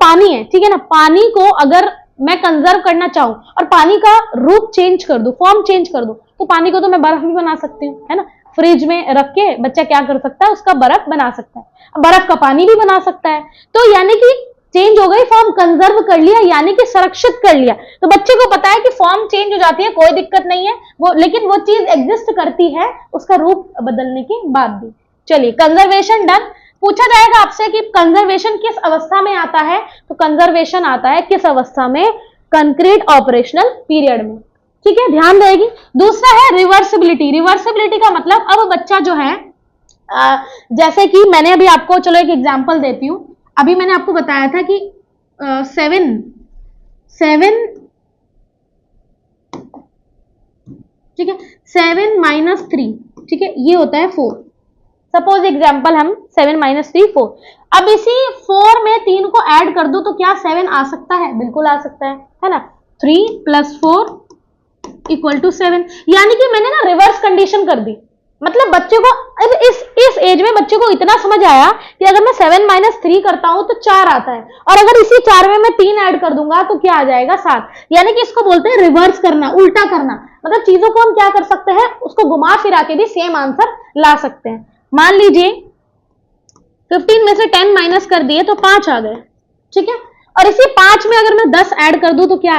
पानी है, ठीक है ना, पानी को अगर मैं कंजर्व करना चाहूं और पानी का रूप चेंज कर दूं, फॉर्म चेंज कर दूं, तो पानी को तो मैं बर्फ भी बना सकती हूँ, है ना। फ्रिज में रख के बच्चा क्या कर सकता है, उसका बर्फ बना सकता है, बर्फ का पानी भी बना सकता है। तो यानी कि चेंज हो गई, फॉर्म कंजर्व कर लिया, यानी कि संरक्षित कर लिया। तो बच्चे को पता है कि फॉर्म चेंज हो जाती है, कोई दिक्कत नहीं है वो, लेकिन वो चीज एग्जिस्ट करती है उसका रूप बदलने के बाद भी। चलिए कंजर्वेशन डन। पूछा जाएगा आपसे कि कंजर्वेशन किस अवस्था में आता है, तो कंजर्वेशन आता है किस अवस्था में, कंक्रीट ऑपरेशनल पीरियड में, ठीक है, ध्यान रहेगी। दूसरा है रिवर्सिबिलिटी। रिवर्सिबिलिटी का मतलब अब बच्चा जो है जैसे कि मैंने अभी आपको, चलो एक एग्जांपल देती हूं, अभी मैंने आपको बताया था कि 7 ठीक है, 7 - 3, ठीक है, ये होता है 4। सपोज एग्जांपल हम 7 - 3 4। अब इसी 4 में 3 को ऐड कर दो तो क्या 7 आ सकता है, बिल्कुल आ सकता है ना। 3 + 4 = 7, यानी कि मैंने ना रिवर्स कंडीशन कर दी। मतलब बच्चे को अब इस एज में बच्चे को इतना समझ आया कि अगर मैं 7 - 3 करता हूं तो 4 आता है, और अगर इसी 4 में मैं 3 ऐड कर दूंगा तो क्या आ जाएगा, 7। यानी कि इसको बोलते हैं रिवर्स करना, उल्टा करना। मतलब चीजों को हम क्या कर सकते हैं, उसको घुमा फिरा के भी सेम आंसर ला सकते हैं। मान लीजिए 15 में से 10 माइनस कर दिए तो 5 आ गए, ठीक है, और इसी 5 में अगर मैं 10 ऐड कर दूं तो क्या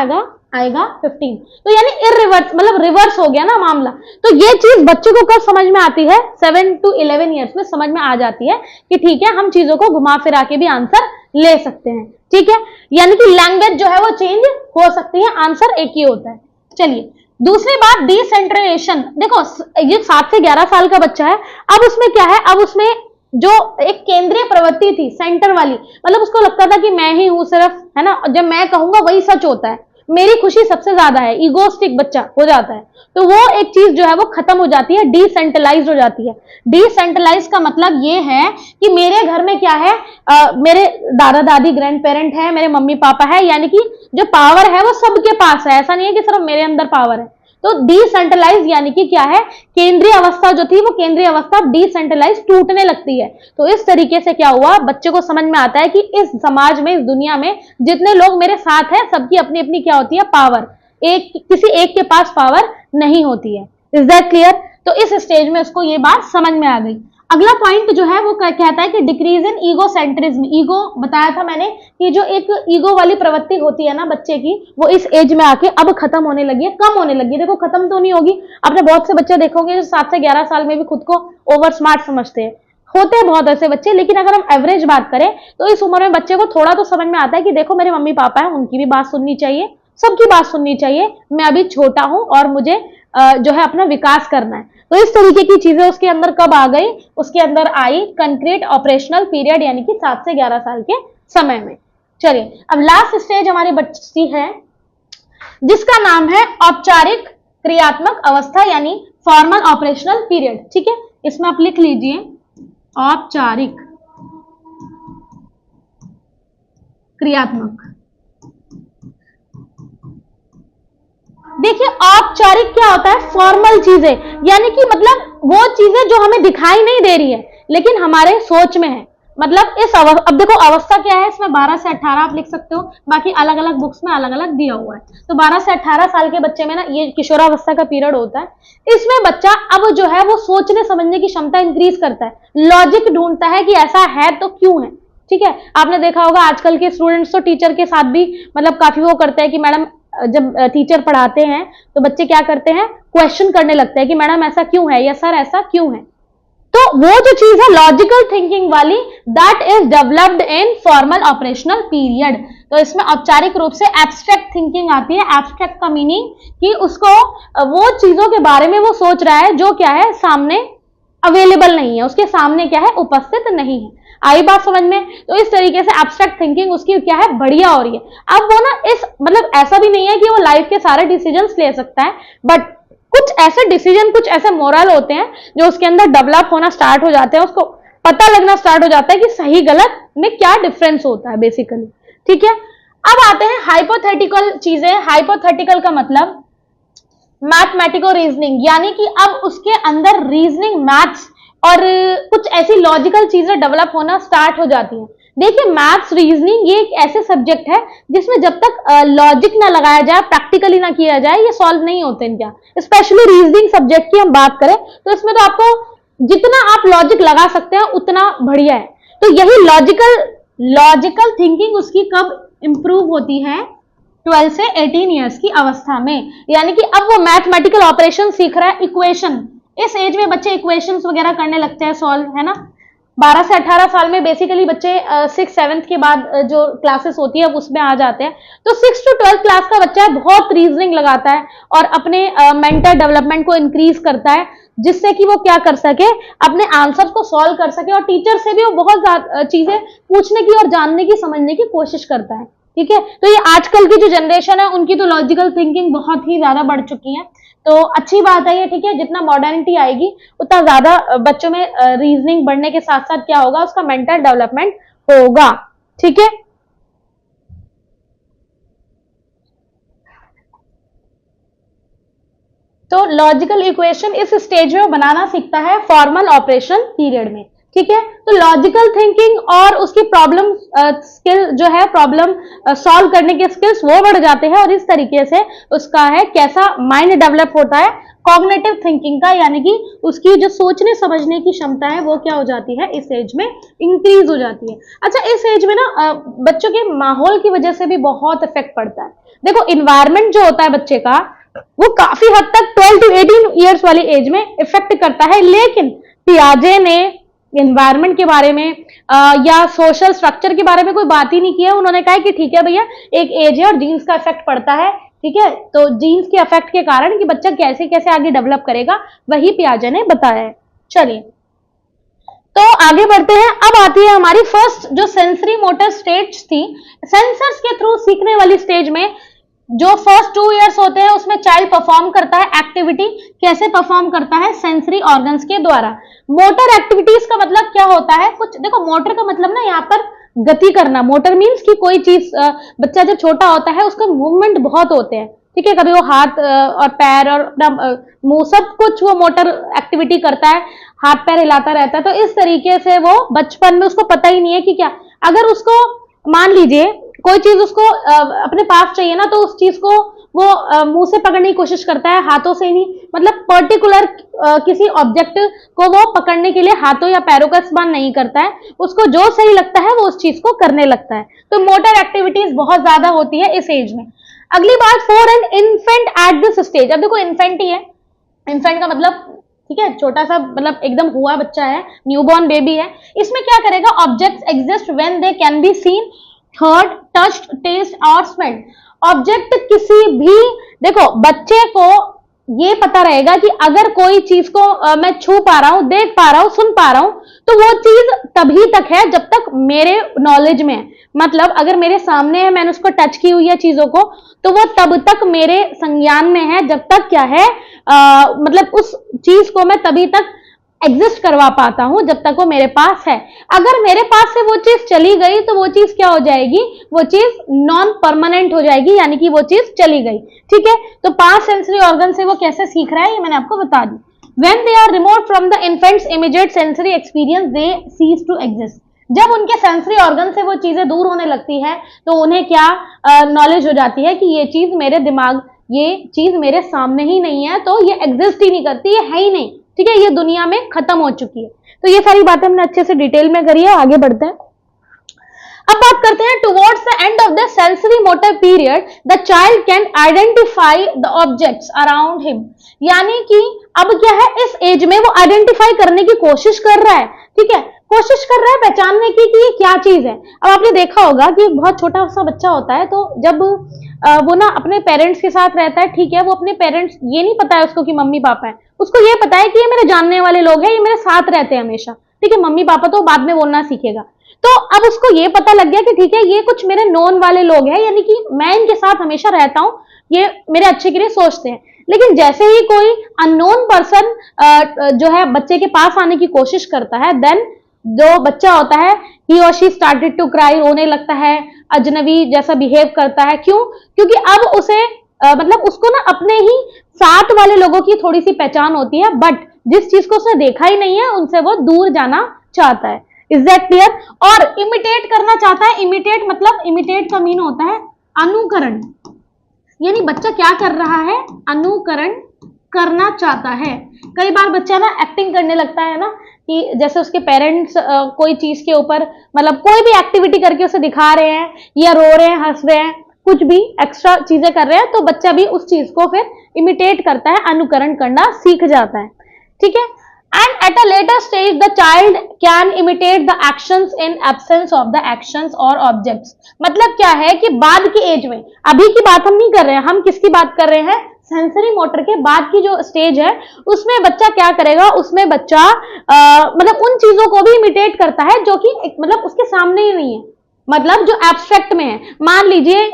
आएगा 15। तो यानी इररिवर्स, मतलब रिवर्स हो गया ना मामला। तो ये चीज बच्चे को कब समझ में आती है, 7 to 11 ईयर्स में समझ में आ जाती है कि ठीक है हम चीजों को घुमा फिरा के भी आंसर ले सकते हैं, ठीक है। यानी कि लैंग्वेज जो है वो चेंज हो सकती है, आंसर एक ही होता है। चलिए दूसरी बात, डिसेंट्रलाइजेशन। देखो ये 7 से 11 साल का बच्चा है, अब उसमें क्या है, अब उसमें जो एक केंद्रीय प्रवृत्ति थी सेंटर वाली, मतलब उसको लगता था कि मैं ही हूं सिर्फ, है ना, जब मैं कहूंगा वही सच होता है, मेरी खुशी सबसे ज्यादा है, ईगोस्टिक बच्चा हो जाता है। तो वो एक चीज जो है वो खत्म हो जाती है, डिसेंट्रलाइज्ड हो जाती है। डिसेंट्रलाइज का मतलब ये है कि मेरे घर में क्या है, मेरे दादा दादी ग्रैंड पेरेंट है, मेरे मम्मी पापा है, यानी कि जो पावर है वो सबके पास है, ऐसा नहीं है कि सिर्फ मेरे अंदर पावर है। तो डिसेंट्रलाइज यानी कि क्या है, केंद्रीय अवस्था जो थी वो केंद्रीय अवस्था डिसेंट्रलाइज टूटने लगती है। तो इस तरीके से क्या हुआ, बच्चे को समझ में आता है कि इस समाज में, इस दुनिया में जितने लोग मेरे साथ हैं सबकी अपनी अपनी क्या होती है, पावर, एक किसी एक के पास पावर नहीं होती है। Is that clear? तो इस स्टेज में उसको ये बात समझ में आ गई। अगला पॉइंट जो है वो कहता है कि decrease in ego centrism. Ego बताया था मैंने कि जो एक ईगो वाली प्रवृत्ति होती है ना बच्चे की, वो इस एज में आके अब खत्म होने लगी है, कम होने लगी है। देखो खत्म तो नहीं होगी, आपने बहुत से बच्चे देखोगे जो 7 से 11 साल में भी खुद को ओवर स्मार्ट समझते हैं, होते हैं बहुत ऐसे बच्चे, लेकिन अगर हम एवरेज बात करें तो इस उम्र में बच्चे को थोड़ा तो समझ में आता है कि देखो मेरे मम्मी पापा हैं, उनकी भी बात सुननी चाहिए, सबकी बात सुननी चाहिए, मैं अभी छोटा हूं और मुझे जो है अपना विकास करना है। तो इस तरीके की चीजें उसके अंदर कब आ गई, उसके अंदर आई कंक्रीट ऑपरेशनल पीरियड यानी कि 7 से 11 साल के समय में। चलिए अब लास्ट स्टेज हमारी बच्ची है जिसका नाम है औपचारिक क्रियात्मक अवस्था यानी फॉर्मल ऑपरेशनल पीरियड। ठीक है, इसमें आप लिख लीजिए औपचारिक क्रियात्मक। देखिए औपचारिक क्या होता है, फॉर्मल चीजें, यानी कि मतलब वो चीजें जो हमें दिखाई नहीं दे रही है लेकिन हमारे सोच में है। मतलब इस अब देखो अवस्था क्या है, इसमें 12 से 18 आप लिख सकते हो, बाकी अलग अलग बुक्स में अलग अलग दिया हुआ है। तो 12 से 18 साल के बच्चे में ना ये किशोरावस्था का पीरियड होता है। इसमें बच्चा अब जो है वो सोचने समझने की क्षमता इंक्रीज करता है, लॉजिक ढूंढता है कि ऐसा है तो क्यों है। ठीक है, आपने देखा होगा आजकल के स्टूडेंट्स तो टीचर के साथ भी मतलब काफी वो करते हैं कि मैडम जब टीचर पढ़ाते हैं तो बच्चे क्या करते हैं, क्वेश्चन करने लगते हैं कि मैडम ऐसा क्यों है या सर ऐसा क्यों है। तो वो जो चीज है लॉजिकल थिंकिंग वाली, that is developed in formal operational period. तो इसमें औपचारिक रूप से एब्स्ट्रैक्ट थिंकिंग आती है। एब्स्ट्रैक्ट का मीनिंग कि उसको वो चीजों के बारे में वो सोच रहा है जो क्या है सामने अवेलेबल नहीं है, उसके सामने क्या है उपस्थित नहीं है। आई बात समझ में? तो इस तरीके से एब्स्ट्रैक्ट थिंकिंग उसकी क्या है, बढ़िया हो रही है। अब वो ना इस मतलब ऐसा भी नहीं है कि वो लाइफ के सारे डिसीजंस ले सकता है, बट कुछ ऐसे डिसीजन, कुछ ऐसे मोरल होते हैं जो उसके अंदर डेवलप होना स्टार्ट हो जाते हैं, उसको पता लगना स्टार्ट हो जाता है कि सही गलत में क्या डिफरेंस होता है बेसिकली। ठीक है, अब आते हैं हाइपोथेटिकल चीजें। हाइपोथेटिकल का मतलब मैथमेटिकल रीजनिंग, यानी कि अब उसके अंदर रीजनिंग, मैथ्स और कुछ ऐसी लॉजिकल चीजें डेवलप होना स्टार्ट हो जाती हैं। देखिए मैथ्स, रीजनिंग ये एक ऐसे सब्जेक्ट है जिसमें जब तक लॉजिक ना लगाया जाए, प्रैक्टिकली ना किया जाए, ये सॉल्व नहीं होते हैं। क्या स्पेशली रीजनिंग सब्जेक्ट की हम बात करें तो इसमें तो आपको जितना आप लॉजिक लगा सकते हैं उतना बढ़िया है। तो यही लॉजिकल थिंकिंग उसकी कब इंप्रूव होती है, 12 से 18 ईयर्स की अवस्था में। यानी कि अब वो मैथमेटिकल ऑपरेशन सीख रहा है, इक्वेशन। इस एज में बच्चे इक्वेशंस वगैरह करने लगते हैं सॉल्व, है ना। 12 से 18 साल में बेसिकली बच्चे 6th 7th के बाद जो क्लासेस होती है उसमें आ जाते हैं। तो 6th to 12th क्लास का बच्चा बहुत रीजनिंग लगाता है और अपने मेंटल डेवलपमेंट को इंक्रीज करता है, जिससे कि वो क्या कर सके, अपने आंसर्स को सॉल्व कर सके और टीचर से भी वो बहुत ज्यादा चीजें पूछने की और जानने की, समझने की कोशिश करता है। ठीक है, तो ये आजकल की जो जनरेशन है उनकी तो लॉजिकल थिंकिंग बहुत ही ज्यादा बढ़ चुकी है, तो अच्छी बात है ये। ठीक है, जितना मॉडर्निटी आएगी उतना ज्यादा बच्चों में रीजनिंग बढ़ने के साथ साथ क्या होगा, उसका मेंटल डेवलपमेंट होगा। ठीक है, तो लॉजिकल इक्वेशन इस स्टेज में बनाना सीखता है फॉर्मल ऑपरेशन पीरियड में। ठीक है, तो लॉजिकल थिंकिंग और उसकी प्रॉब्लम स्किल जो है, प्रॉब्लम सॉल्व करने के स्किल्स वो बढ़ जाते हैं और इस तरीके से उसका है कैसा माइंड डेवलप होता है, कॉग्निटिव थिंकिंग का, यानी कि उसकी जो सोचने समझने की क्षमता है वो क्या हो जाती है, इस एज में इंक्रीज हो जाती है। अच्छा, इस एज में ना बच्चों के माहौल की वजह से भी बहुत इफेक्ट पड़ता है। देखो इन्वायरमेंट जो होता है बच्चे का वो काफी हद तक 12 to 18 ईयर्स वाली एज में इफेक्ट करता है, लेकिन पियाजे ने एनवायरनमेंट के बारे में या सोशल स्ट्रक्चर के बारे में कोई बात ही नहीं किया। उन्होंने कहा कि ठीक है भैया एक एज है और जीन्स का इफेक्ट पड़ता है। ठीक है, तो जीन्स के इफेक्ट के कारण कि बच्चा कैसे कैसे आगे डेवलप करेगा वही पियाजे ने बताया है। चलिए तो आगे बढ़ते हैं। अब आती है हमारी फर्स्ट जो सेंसरी मोटर स्टेज थी। सेंसर्स के थ्रू सीखने वाली स्टेज में जो फर्स्ट 2 इयर्स होते हैं उसमें चाइल्ड परफॉर्म करता है एक्टिविटी। कैसे परफॉर्म करता है, सेंसरी ऑर्गन्स के द्वारा। मोटर एक्टिविटीज का मतलब क्या होता है, कुछ देखो मोटर का मतलब ना यहाँ पर गति करना। मोटर मीन्स कि कोई चीज, बच्चा जब छोटा होता है उसका मूवमेंट बहुत होते हैं। ठीक है, कभी वो हाथ और पैर और मुंह सब कुछ वो मोटर एक्टिविटी करता है, हाथ पैर हिलाता रहता है। तो इस तरीके से वो बचपन में उसको पता ही नहीं है कि क्या, अगर उसको मान लीजिए कोई चीज उसको अपने पास चाहिए ना, तो उस चीज को वो मुंह से पकड़ने की कोशिश करता है, हाथों से नहीं। मतलब पर्टिकुलर किसी ऑब्जेक्ट को वो पकड़ने के लिए हाथों या पैरों का इस्तेमाल नहीं करता है, उसको जो सही लगता है वो उस चीज को करने लगता है। तो मोटर एक्टिविटीज बहुत ज्यादा होती है इस एज में। अगली बात, for an infant at this stage. अब देखो इन्फेंट ही है, इन्फेंट का मतलब ठीक है, छोटा सा मतलब एकदम हुआ बच्चा है, न्यूबॉर्न बेबी है, इसमें क्या करेगा, objects exist when they can be seen, heard, touched, taste और स्मेल्ड। ऑब्जेक्ट किसी भी, देखो बच्चे को ये पता रहेगा कि अगर कोई चीज को मैं छू पा रहा हूं, देख पा रहा हूं, सुन पा रहा हूं, तो वो चीज तभी तक है जब तक मेरे नॉलेज में है। मतलब अगर मेरे सामने है, मैंने उसको टच की हुई है चीजों को, तो वो तब तक मेरे संज्ञान में है जब तक क्या है, मतलब उस चीज को मैं तभी तक एग्जिस्ट करवा पाता हूं जब तक वो मेरे पास है। अगर मेरे पास से वो चीज चली गई तो वो चीज क्या हो जाएगी, वो चीज नॉन परमानेंट हो जाएगी, यानी कि वो चीज चली गई। ठीक है, तो 5 सेंसरी ऑर्गन से वो कैसे सीख रहा है ये मैंने आपको बता दी। When they are removed from the infant's immediate sensory experience, they cease to exist. जब उनके सेंसरी ऑर्गन से वो चीजें दूर होने लगती है तो उन्हें क्या नॉलेज हो जाती है कि ये चीज मेरे दिमाग, ये चीज मेरे सामने ही नहीं है, तो ये एग्जिस्ट ही नहीं करती, ये है ही नहीं। ठीक है, ये दुनिया में खत्म हो चुकी है। तो ये सारी बातें हमने अच्छे से डिटेल में करी है, आगे बढ़ते हैं। अब बात करते हैं towards the end of the sensory motor period the child can identify the objects around him. यानी कि अब क्या है, इस एज में वो आइडेंटिफाई करने की कोशिश कर रहा है। ठीक है, कोशिश कर रहा है पहचानने की कि ये क्या चीज है। अब आपने देखा होगा कि बहुत छोटा सा बच्चा होता है, तो जब वो ना अपने पेरेंट्स के साथ रहता है, ठीक है, वो अपने पेरेंट्स, ये नहीं पता है उसको कि मम्मी पापा है, उसको ये पता है कि ये मेरे जानने वाले लोग हैं, ये मेरे साथ रहते हैं हमेशा। ठीक है, मम्मी पापा तो बाद में बोलना सीखेगा। तो अब उसको ये पता लग गया कि ठीक है, ये कुछ मेरे नोन वाले लोग हैं, यानी कि मैं इनके साथ हमेशा रहता हूं, ये मेरे अच्छे के लिए सोचते हैं। लेकिन जैसे ही कोई अननोन पर्सन जो है बच्चे के पास आने की कोशिश करता है, देन जो बच्चा होता है, ही और शी स्टार्टेड टू क्राई, रोने लगता है, अजनबी जैसा बिहेव करता है। क्यों? क्योंकि अब उसे मतलब उसको ना अपने ही साथ वाले लोगों की थोड़ी सी पहचान होती है, बट जिस चीज को उसने देखा ही नहीं है उनसे वो दूर जाना चाहता है। Is that clear? और इमिटेट करना चाहता है। इमिटेट मतलब, इमिटेट का मीन होता है अनुकरण, यानी बच्चा क्या कर रहा है, अनुकरण करना चाहता है। कई बार बच्चा ना एक्टिंग करने लगता है ना, कि जैसे उसके पेरेंट्स कोई चीज के ऊपर मतलब कोई भी एक्टिविटी करके उसे दिखा रहे हैं, या रो रहे हैं, हंस रहे हैं, कुछ भी एक्स्ट्रा चीजें कर रहे हैं, तो बच्चा भी उस चीज को फिर इमिटेट करता है, अनुकरण करना सीख जाता है। ठीक है, and at a later stage the child can imitate the actions in absence of the actions or objects। मतलब क्या है कि बाद की एज में, अभी की बात हम नहीं कर रहे हैं, हम किसकी बात कर रहे हैं, सेंसरी मोटर के बाद की जो स्टेज है, उसमें बच्चा क्या करेगा, उसमें बच्चा मतलब उन चीजों को भी इमिटेट करता है जो कि मतलब उसके सामने ही नहीं है, मतलब जो एब्स्ट्रैक्ट में है। मान लीजिए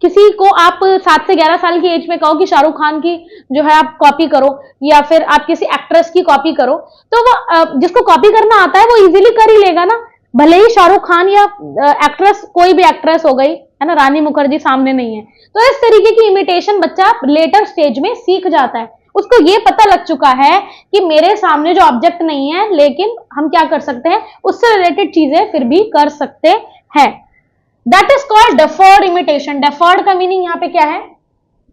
किसी को आप 7 से 11 साल की एज में कहो कि शाहरुख खान की जो है आप कॉपी करो, या फिर आप किसी एक्ट्रेस की कॉपी करो, तो वो जिसको कॉपी करना आता है वो इजीली कर ही लेगा ना, भले ही शाहरुख खान या एक्ट्रेस कोई भी एक्ट्रेस हो गई है ना, रानी मुखर्जी सामने नहीं है। तो इस तरीके की इमिटेशन बच्चा लेटर स्टेज में सीख जाता है। उसको ये पता लग चुका है कि मेरे सामने जो ऑब्जेक्ट नहीं है, लेकिन हम क्या कर सकते हैं, उससे रिलेटेड चीजें फिर भी कर सकते हैं। That is called deferred imitation. Deferred का मीनिंग यहाँ पे क्या है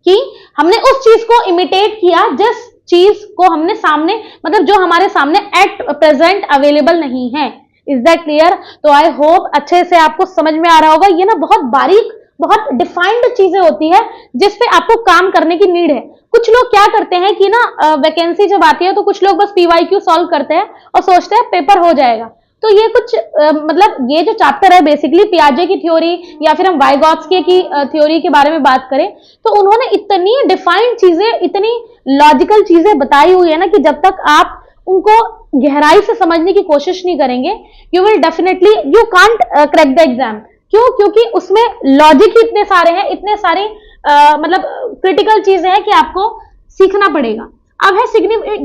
कि हमने उस चीज को इमिटेट किया जिस चीज को हमने सामने, मतलब जो हमारे सामने एट प्रेजेंट अवेलेबल नहीं है। Is that clear? तो आई होप अच्छे से आपको समझ में आ रहा होगा। ये ना बहुत बारीक, बहुत डिफाइंड चीजें होती है जिसपे आपको काम करने की नीड है। कुछ लोग क्या करते हैं कि ना वैकेंसी जब आती है तो कुछ लोग बस PYQ सॉल्व करते हैं और सोचते हैं पेपर हो जाएगा। तो ये कुछ मतलब ये जो चैप्टर है बेसिकली पियाजे की थ्योरी या फिर हम वाइगॉत्स्की की थ्योरी के बारे में बात करें, तो उन्होंने इतनी डिफाइंड चीजें, इतनी लॉजिकल चीजें बताई हुई है ना, कि जब तक आप उनको गहराई से समझने की कोशिश नहीं करेंगे, you will definitely, you can't crack the exam. क्यों? क्योंकि उसमें लॉजिक ही इतने सारे हैं, इतने सारे मतलब क्रिटिकल चीजें हैं कि आपको सीखना पड़ेगा। अब है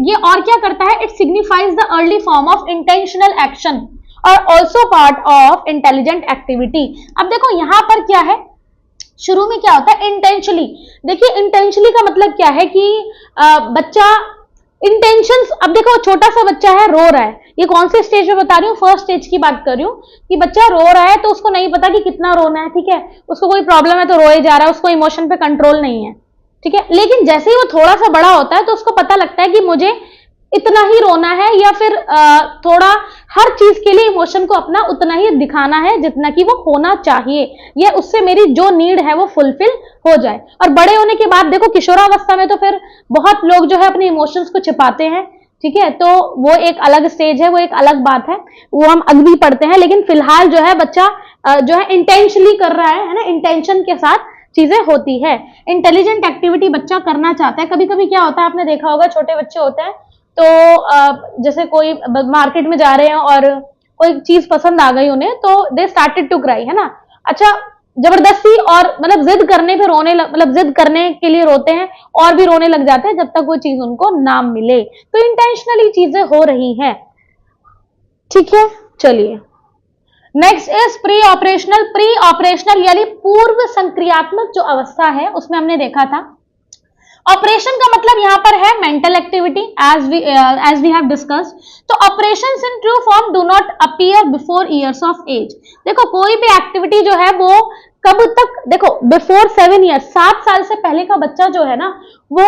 ये और क्या करता है, it signifies the early form of intentional action और also part of intelligent activity. अब देखो यहां पर क्या है, शुरू में क्या होता है, इंटेंशनली। देखिए इंटेंशनली का मतलब क्या है कि बच्चा इंटेंशंस, अब देखो छोटा सा बच्चा है, रो रहा है, ये कौन से स्टेज में बता रही हूँ, फर्स्ट स्टेज की बात कर रही हूँ, कि बच्चा रो रहा है तो उसको नहीं पता कि कितना रोना है। ठीक है, उसको कोई प्रॉब्लम है तो रोए जा रहा है, उसको इमोशन पे कंट्रोल नहीं है। ठीक है, लेकिन जैसे ही वो थोड़ा सा बड़ा होता है तो उसको पता लगता है कि मुझे इतना ही रोना है, या फिर थोड़ा हर चीज के लिए इमोशन को अपना उतना ही दिखाना है जितना कि वो होना चाहिए, या उससे मेरी जो नीड है वो फुलफिल हो जाए। और बड़े होने के बाद देखो किशोरावस्था में तो फिर बहुत लोग जो है अपने इमोशंस को छिपाते हैं। ठीक है, तो वो एक अलग स्टेज है, वो एक अलग बात है, वो हम अगली पढ़ते हैं। लेकिन फिलहाल जो है बच्चा जो है इंटेंशनली कर रहा है ना, इंटेंशन के साथ चीजें होती है। इंटेलिजेंट एक्टिविटी बच्चा करना चाहता है। कभी कभी क्या होता है, आपने देखा होगा, छोटे बच्चे होते हैं तो जैसे कोई मार्केट में जा रहे हैं और कोई चीज पसंद आ गई उन्हें, तो दे स्टार्टेड टू क्राई, है ना। अच्छा, जबरदस्ती और मतलब जिद करने पे रोने मतलब जिद करने के लिए रोते हैं और भी रोने लग जाते हैं जब तक वो चीज उनको ना मिले। तो इंटेंशनली चीजें हो रही हैं, ठीक है। चलिए, next is pre operational. Pre operational यानी पूर्व संक्रियात्मक जो अवस्था है, उसमें हमने देखा था ऑपरेशन का मतलब यहां पर है mental activity, as we have discussed. तो operations in true form do not appear before years of age. देखो, कोई भी एक्टिविटी जो है वो कब तक, देखो बिफोर 7 ईयर्स, 7 साल से पहले का बच्चा जो है ना, वो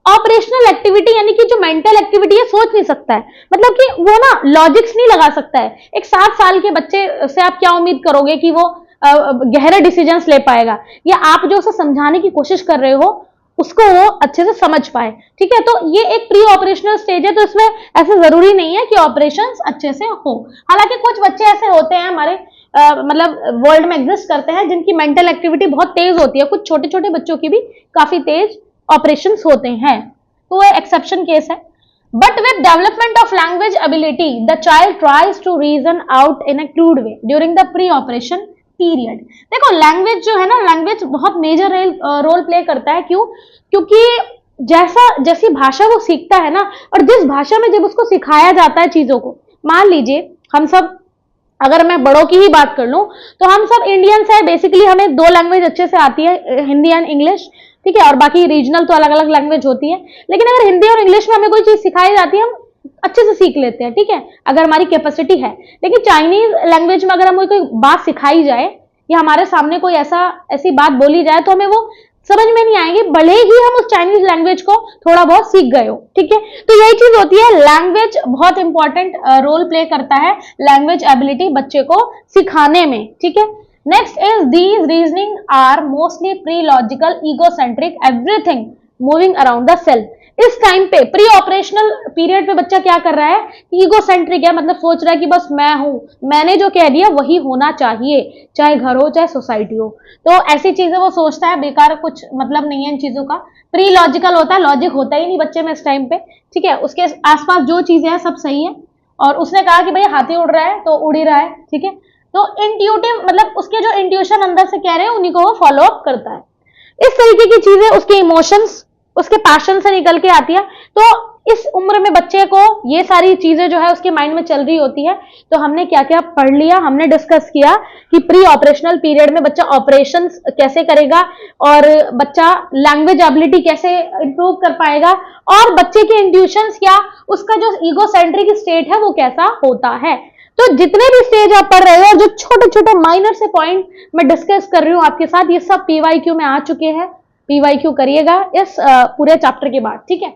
ऑपरेशनल एक्टिविटी यानी कि जो मेंटल एक्टिविटी है सोच नहीं सकता है, मतलब कि वो ना लॉजिक्स नहीं लगा सकता है। एक 7 साल के बच्चे से आप क्या उम्मीद करोगे कि वो गहरे डिसीजंस ले पाएगा, या आप जो उसे समझाने की कोशिश कर रहे हो उसको वो अच्छे से समझ पाए, ठीक है। तो ये एक प्री ऑपरेशनल स्टेज है, तो इसमें ऐसे जरूरी नहीं है कि ऑपरेशंस अच्छे से हो। हालांकि कुछ बच्चे ऐसे होते हैं हमारे मतलब वर्ल्ड में एग्जिस्ट करते हैं जिनकी मेंटल एक्टिविटी बहुत तेज होती है, कुछ छोटे छोटे बच्चों की भी काफी तेज ऑपरेशंस होते हैं, तो वो एक्सेप्शन केस है। But with development of language ability the child tries to reason out in a crude way during the pre operation period. देखो, लैंग्वेज जो है ना, लैंग्वेज बहुत मेजर रोल प्ले करता है। क्यों? क्योंकि जैसी भाषा वो सीखता है ना, और जिस भाषा में जब उसको सिखाया जाता है चीजों को, मान लीजिए हम सब, अगर मैं बड़ों की ही बात कर लूं, तो हम सब इंडियंस है, बेसिकली हमें 2 लैंग्वेज अच्छे से आती है, हिंदी एंड इंग्लिश, ठीक है, और बाकी रीजनल तो अलग अलग लैंग्वेज होती है। लेकिन अगर हिंदी और इंग्लिश में हमें कोई चीज सिखाई जाती है, हम अच्छे से सीख लेते हैं, ठीक है, अगर हमारी कैपेसिटी है। लेकिन चाइनीज लैंग्वेज में अगर हमें कोई बात सिखाई जाए या हमारे सामने कोई ऐसी बात बोली जाए, तो हमें वो समझ में नहीं आएगी, भले ही हम उस चाइनीज लैंग्वेज को थोड़ा बहुत सीख गए हो, ठीक है। तो यही चीज होती है, लैंग्वेज बहुत इंपॉर्टेंट रोल प्ले करता है लैंग्वेज एबिलिटी बच्चे को सिखाने में, ठीक है। Next is these reasoning are mostly pre logical, egocentric, everything moving around the self. इस टाइम पे प्री ऑपरेशनल पीरियड पे बच्चा क्या कर रहा है, ईगोसेंट्रिक है, मतलब सोच रहा है कि बस मैं हूं, मैंने जो कह दिया वही होना चाहिए, चाहे घर हो चाहे सोसाइटी हो। तो ऐसी चीजें वो सोचता है, बेकार, कुछ मतलब नहीं है इन चीजों का। प्री लॉजिकल होता है, लॉजिक होता ही नहीं बच्चे में इस टाइम पे, ठीक है। उसके आसपास जो चीजें हैं सब सही है, और उसने कहा कि भाई हाथी उड़ रहा है तो उड़ ही रहा है, ठीक है। तो इंट्यूटिव मतलब उसके जो इंट्यूशन अंदर से कह रहे हैं उन्हीं को वो फॉलो अप करता है। इस तरीके की चीजें उसके इमोशंस, उसके पैशन से निकल के आती है। तो इस उम्र में बच्चे को ये सारी चीजें जो है उसके माइंड में चल रही होती है। तो हमने क्या क्या पढ़ लिया, हमने डिस्कस किया कि प्री ऑपरेशनल पीरियड में बच्चा ऑपरेशंस कैसे करेगा, और बच्चा लैंग्वेज एबिलिटी कैसे इंप्रूव कर पाएगा, और बच्चे के इंट्यूशंस क्या, उसका जो ईगोसेंट्रिक स्टेट है वो कैसा होता है। तो जितने भी स्टेज आप पढ़ रहे हो और जो छोटे छोटे माइनर से पॉइंट मैं डिस्कस कर रही हूं आपके साथ, ये सब पीवाईक्यू में आ चुके हैं। पीवाईक्यू करिएगा इस पूरे चैप्टर के बाद, ठीक है।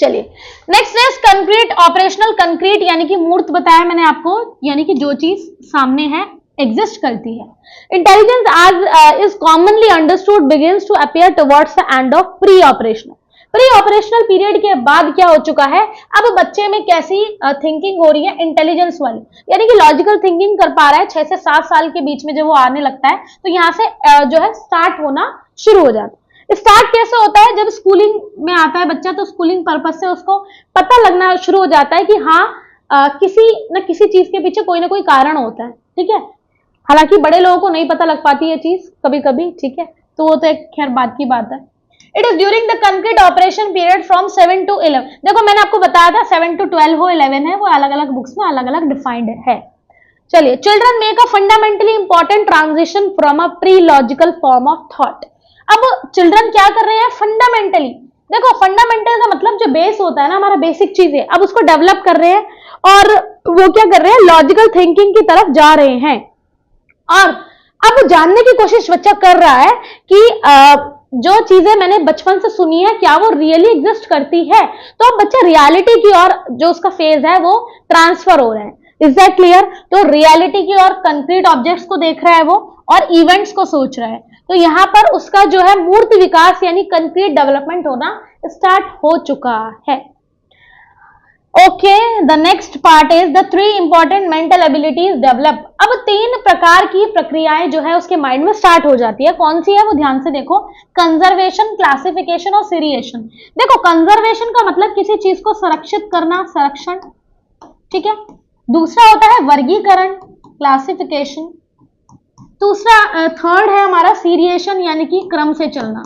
चलिए, next is concrete operational. Concrete यानी कि मूर्त बताया मैंने आपको, यानी कि जो चीज सामने है, एग्जिस्ट करती है। Intelligence as is commonly understood begins to appear towards the end of pre operational. Pre operational period के बाद क्या हो चुका है, अब बच्चे में कैसी थिंकिंग हो रही है, इंटेलिजेंस वाली, यानी कि लॉजिकल थिंकिंग कर पा रहा है। 6 से 7 साल के बीच में जब वो आने लगता है, तो यहाँ से जो है स्टार्ट होना शुरू हो जाता है। स्टार्ट कैसे होता है, जब स्कूलिंग में आता है बच्चा, तो स्कूलिंग पर्पज से उसको पता लगना शुरू हो जाता है कि हाँ किसी न किसी चीज के पीछे कोई ना कोई कारण होता है, ठीक है। हालांकि बड़े लोगों को नहीं पता लग पाती है चीज कभी कभी, ठीक है, तो वो तो एक खैर बात की बात है। It is during the concrete operation period from 7 to 11। देखो मैंने आपको बताया था 7 to 12 हो, 11 है, वो अलग अलग बुक्स में अलग अलग डिफाइंड है। चलिए, children make a fundamentally important transition from a pre logical form of thought. अब चिल्ड्रन क्या कर रहे हैं, फंडामेंटली, देखो फंडामेंटल का मतलब जो बेस होता है ना, हमारा बेसिक चीज है, अब उसको डेवलप कर रहे हैं, और वो क्या कर रहे हैं, लॉजिकल थिंकिंग की तरफ जा रहे हैं। और अब जानने की कोशिश बच्चा कर रहा है कि जो चीजें मैंने बचपन से सुनी है क्या वो रियली एग्जिस्ट करती है। तो अब बच्चा रियलिटी की ओर जो उसका फेज है वो ट्रांसफर हो रहा है। Is that clear? तो रियलिटी की ओर, कंक्रीट ऑब्जेक्ट्स को देख रहा है वो, और इवेंट्स को सोच रहा है। तो यहां पर उसका जो है मूर्त विकास यानी कंक्रीट डेवलपमेंट होना स्टार्ट हो चुका है। Okay, the next part is the 3 important mental abilities develop. अब 3 प्रकार की प्रक्रियाएं जो है उसके माइंड में स्टार्ट हो जाती है। कौन सी है वो ध्यान से देखो, कंजर्वेशन, क्लासिफिकेशन और सीरिएशन। देखो, कंजर्वेशन का मतलब किसी चीज को संरक्षित करना, संरक्षण, ठीक है। दूसरा होता है वर्गीकरण, क्लासिफिकेशन। दूसरा थर्ड है हमारा सीरिएशन, यानी कि क्रम से चलना।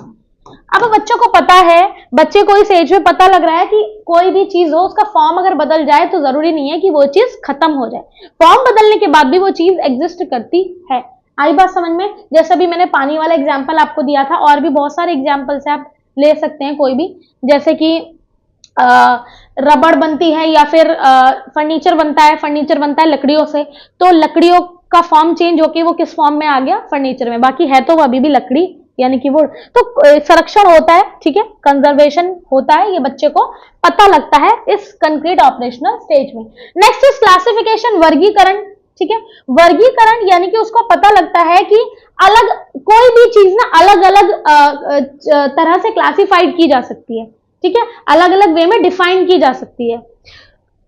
अब बच्चों को पता है, बच्चे को इस एज में पता लग रहा है कि कोई भी चीज हो उसका फॉर्म अगर बदल जाए तो जरूरी नहीं है कि वो चीज खत्म हो जाए, फॉर्म बदलने के बाद भी वो चीज एग्जिस्ट करती है। आई बात समझ में? जैसे भी मैंने पानी वाला एग्जाम्पल आपको दिया था, और भी बहुत सारे एग्जाम्पल्स है, आप ले सकते हैं कोई भी। जैसे कि रबड़ बनती है या फिर फर्नीचर बनता है लकड़ियों से, तो लकड़ियों का फॉर्म चेंज होके वो किस फॉर्म में आ गया? फर्नीचर में। बाकी है तो वो अभी भी लकड़ी, यानी कि वुड। तो संरक्षण होता है, ठीक है, कंजर्वेशन होता है, ये बच्चे को पता लगता है इस कंक्रीट ऑपरेशनल स्टेज में। नेक्स्ट इज क्लासिफिकेशन, वर्गीकरण, ठीक है। वर्गीकरण यानी कि उसको पता लगता है कि अलग कोई भी चीज ना अलग अलग तरह से क्लासिफाइड की जा सकती है, ठीक है, अलग अलग वे में डिफाइन की जा सकती है।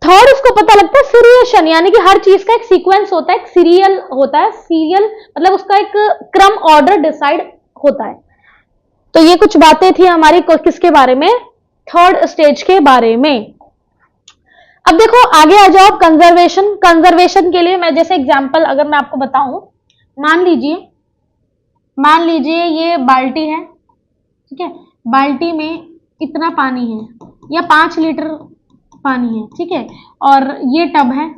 थर्ड उसको पता लगता है सीरिएशन, यानी कि हर चीज का एक सीक्वेंस होता है, एक सीरियल होता है। सीरियल मतलब उसका एक क्रम, ऑर्डर डिसाइड होता है। तो ये कुछ बातें थी हमारी किसके बारे में? थर्ड स्टेज के बारे में। अब देखो आगे आ जाओ, कंजर्वेशन। कंजर्वेशन के लिए मैं जैसे एग्जांपल अगर मैं आपको बताऊं, मान लीजिए ये बाल्टी है, ठीक है, बाल्टी में इतना पानी है या 5 लीटर पानी है, ठीक है, और ये टब है,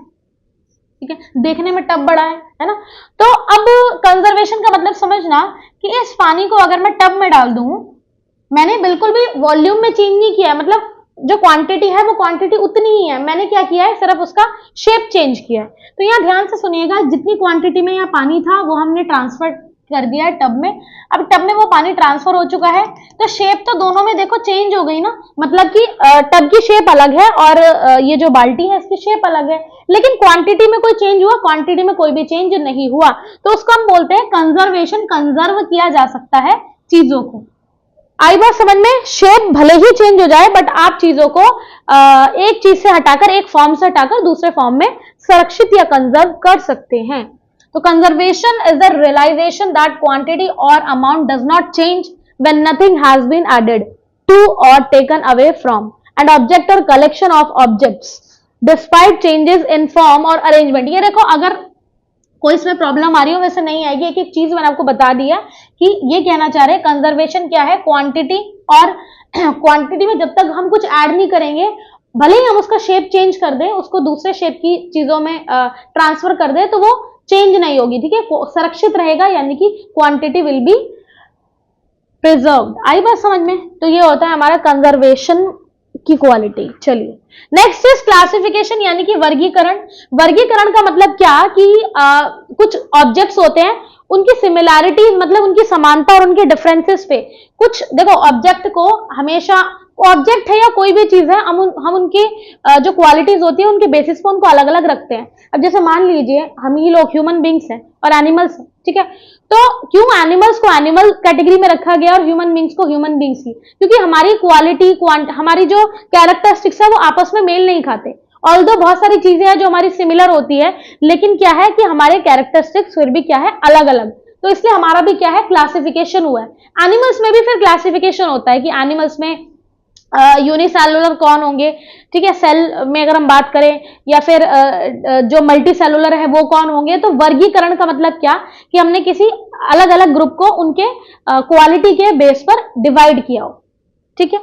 ठीक है, देखने में टब बड़ा है ना। तो अब कंजर्वेशन का मतलब समझना कि इस पानी को अगर मैं टब में डाल दूं, मैंने बिल्कुल भी वॉल्यूम में चेंज नहीं किया है, मतलब जो क्वांटिटी है वो क्वांटिटी उतनी ही है, मैंने क्या किया है, सिर्फ उसका शेप चेंज किया है। तो यहाँ ध्यान से सुनिएगा, जितनी क्वांटिटी में यहाँ पानी था वो हमने ट्रांसफर कर दिया है टब में। अब टब में वो पानी ट्रांसफर हो चुका है, तो शेप तो दोनों में देखो चेंज हो गई ना, मतलब कि टब की शेप अलग है और ये जो बाल्टी है इसकी शेप अलग है, लेकिन क्वांटिटी में कोई चेंज हुआ? क्वांटिटी में कोई भी चेंज नहीं हुआ। तो उसको हम बोलते हैं कंजर्वेशन, कंजर्व किया जा सकता है चीजों को। आई बात समझ में? शेप भले ही चेंज हो जाए, बट आप चीजों को एक चीज से हटाकर, एक फॉर्म से हटाकर दूसरे फॉर्म में संरक्षित या कंजर्व कर सकते हैं। तो conservation is the realisation that quantity और amount does not change when nothing has been added to और taken away from an object और collection of objects despite changes in form और अरेंजमेंट। ये देखो, अगर कोई इसमें प्रॉब्लम आ रही हो, वैसे नहीं आएगी, एक एक चीज मैंने आपको बता दिया कि ये कहना चाह रहे हैं कंजर्वेशन क्या है, क्वांटिटी, और क्वांटिटी में जब तक हम कुछ ऐड नहीं करेंगे, भले ही हम उसका शेप चेंज कर दें, उसको दूसरे शेप की चीजों में ट्रांसफर कर दें, तो वो चेंज नहीं होगी, ठीक है, संरक्षित रहेगा, यानी कि क्वांटिटी विल बी प्रिजर्व्ड। आई बात समझ में? तो ये होता है हमारा कंजर्वेशन की क्वालिटी। चलिए नेक्स्ट इज क्लासिफिकेशन, यानी कि वर्गीकरण। वर्गीकरण का मतलब क्या कि कुछ ऑब्जेक्ट्स होते हैं, उनकी सिमिलैरिटीज मतलब उनकी समानता और उनके डिफरेंसेस पे कुछ, देखो ऑब्जेक्ट को हमेशा, ऑब्जेक्ट है या कोई भी चीज है, हम उनकी जो क्वालिटीज होती है उनके बेसिस पे उनको अलग अलग रखते हैं। अब जैसे मान लीजिए हम ही लोग ह्यूमन बींग्स हैं और एनिमल्स हैं, ठीक है, तो क्यों एनिमल्स को एनिमल कैटेगरी में रखा गया और ह्यूमन बींग्स को ह्यूमन बींग्स की? क्योंकि हमारी क्वालिटी, हमारी जो कैरेक्टरिस्टिक्स है वो आपस में मेल नहीं खाते। ऑल्दो बहुत सारी चीजें हैं जो हमारी सिमिलर होती है, लेकिन क्या है कि हमारे कैरेक्टरिस्टिक्स फिर भी क्या है, अलग अलग। तो इसलिए हमारा भी क्या है, क्लासिफिकेशन हुआ है। एनिमल्स में भी फिर क्लासिफिकेशन होता है कि एनिमल्स में यूनिसेलुलर कौन होंगे, ठीक है, सेल में अगर हम बात करें, या फिर जो मल्टी सेलुलर है वो कौन होंगे। तो वर्गीकरण का मतलब क्या कि हमने किसी अलग अलग ग्रुप को उनके क्वालिटी के बेस पर डिवाइड किया हो, ठीक है।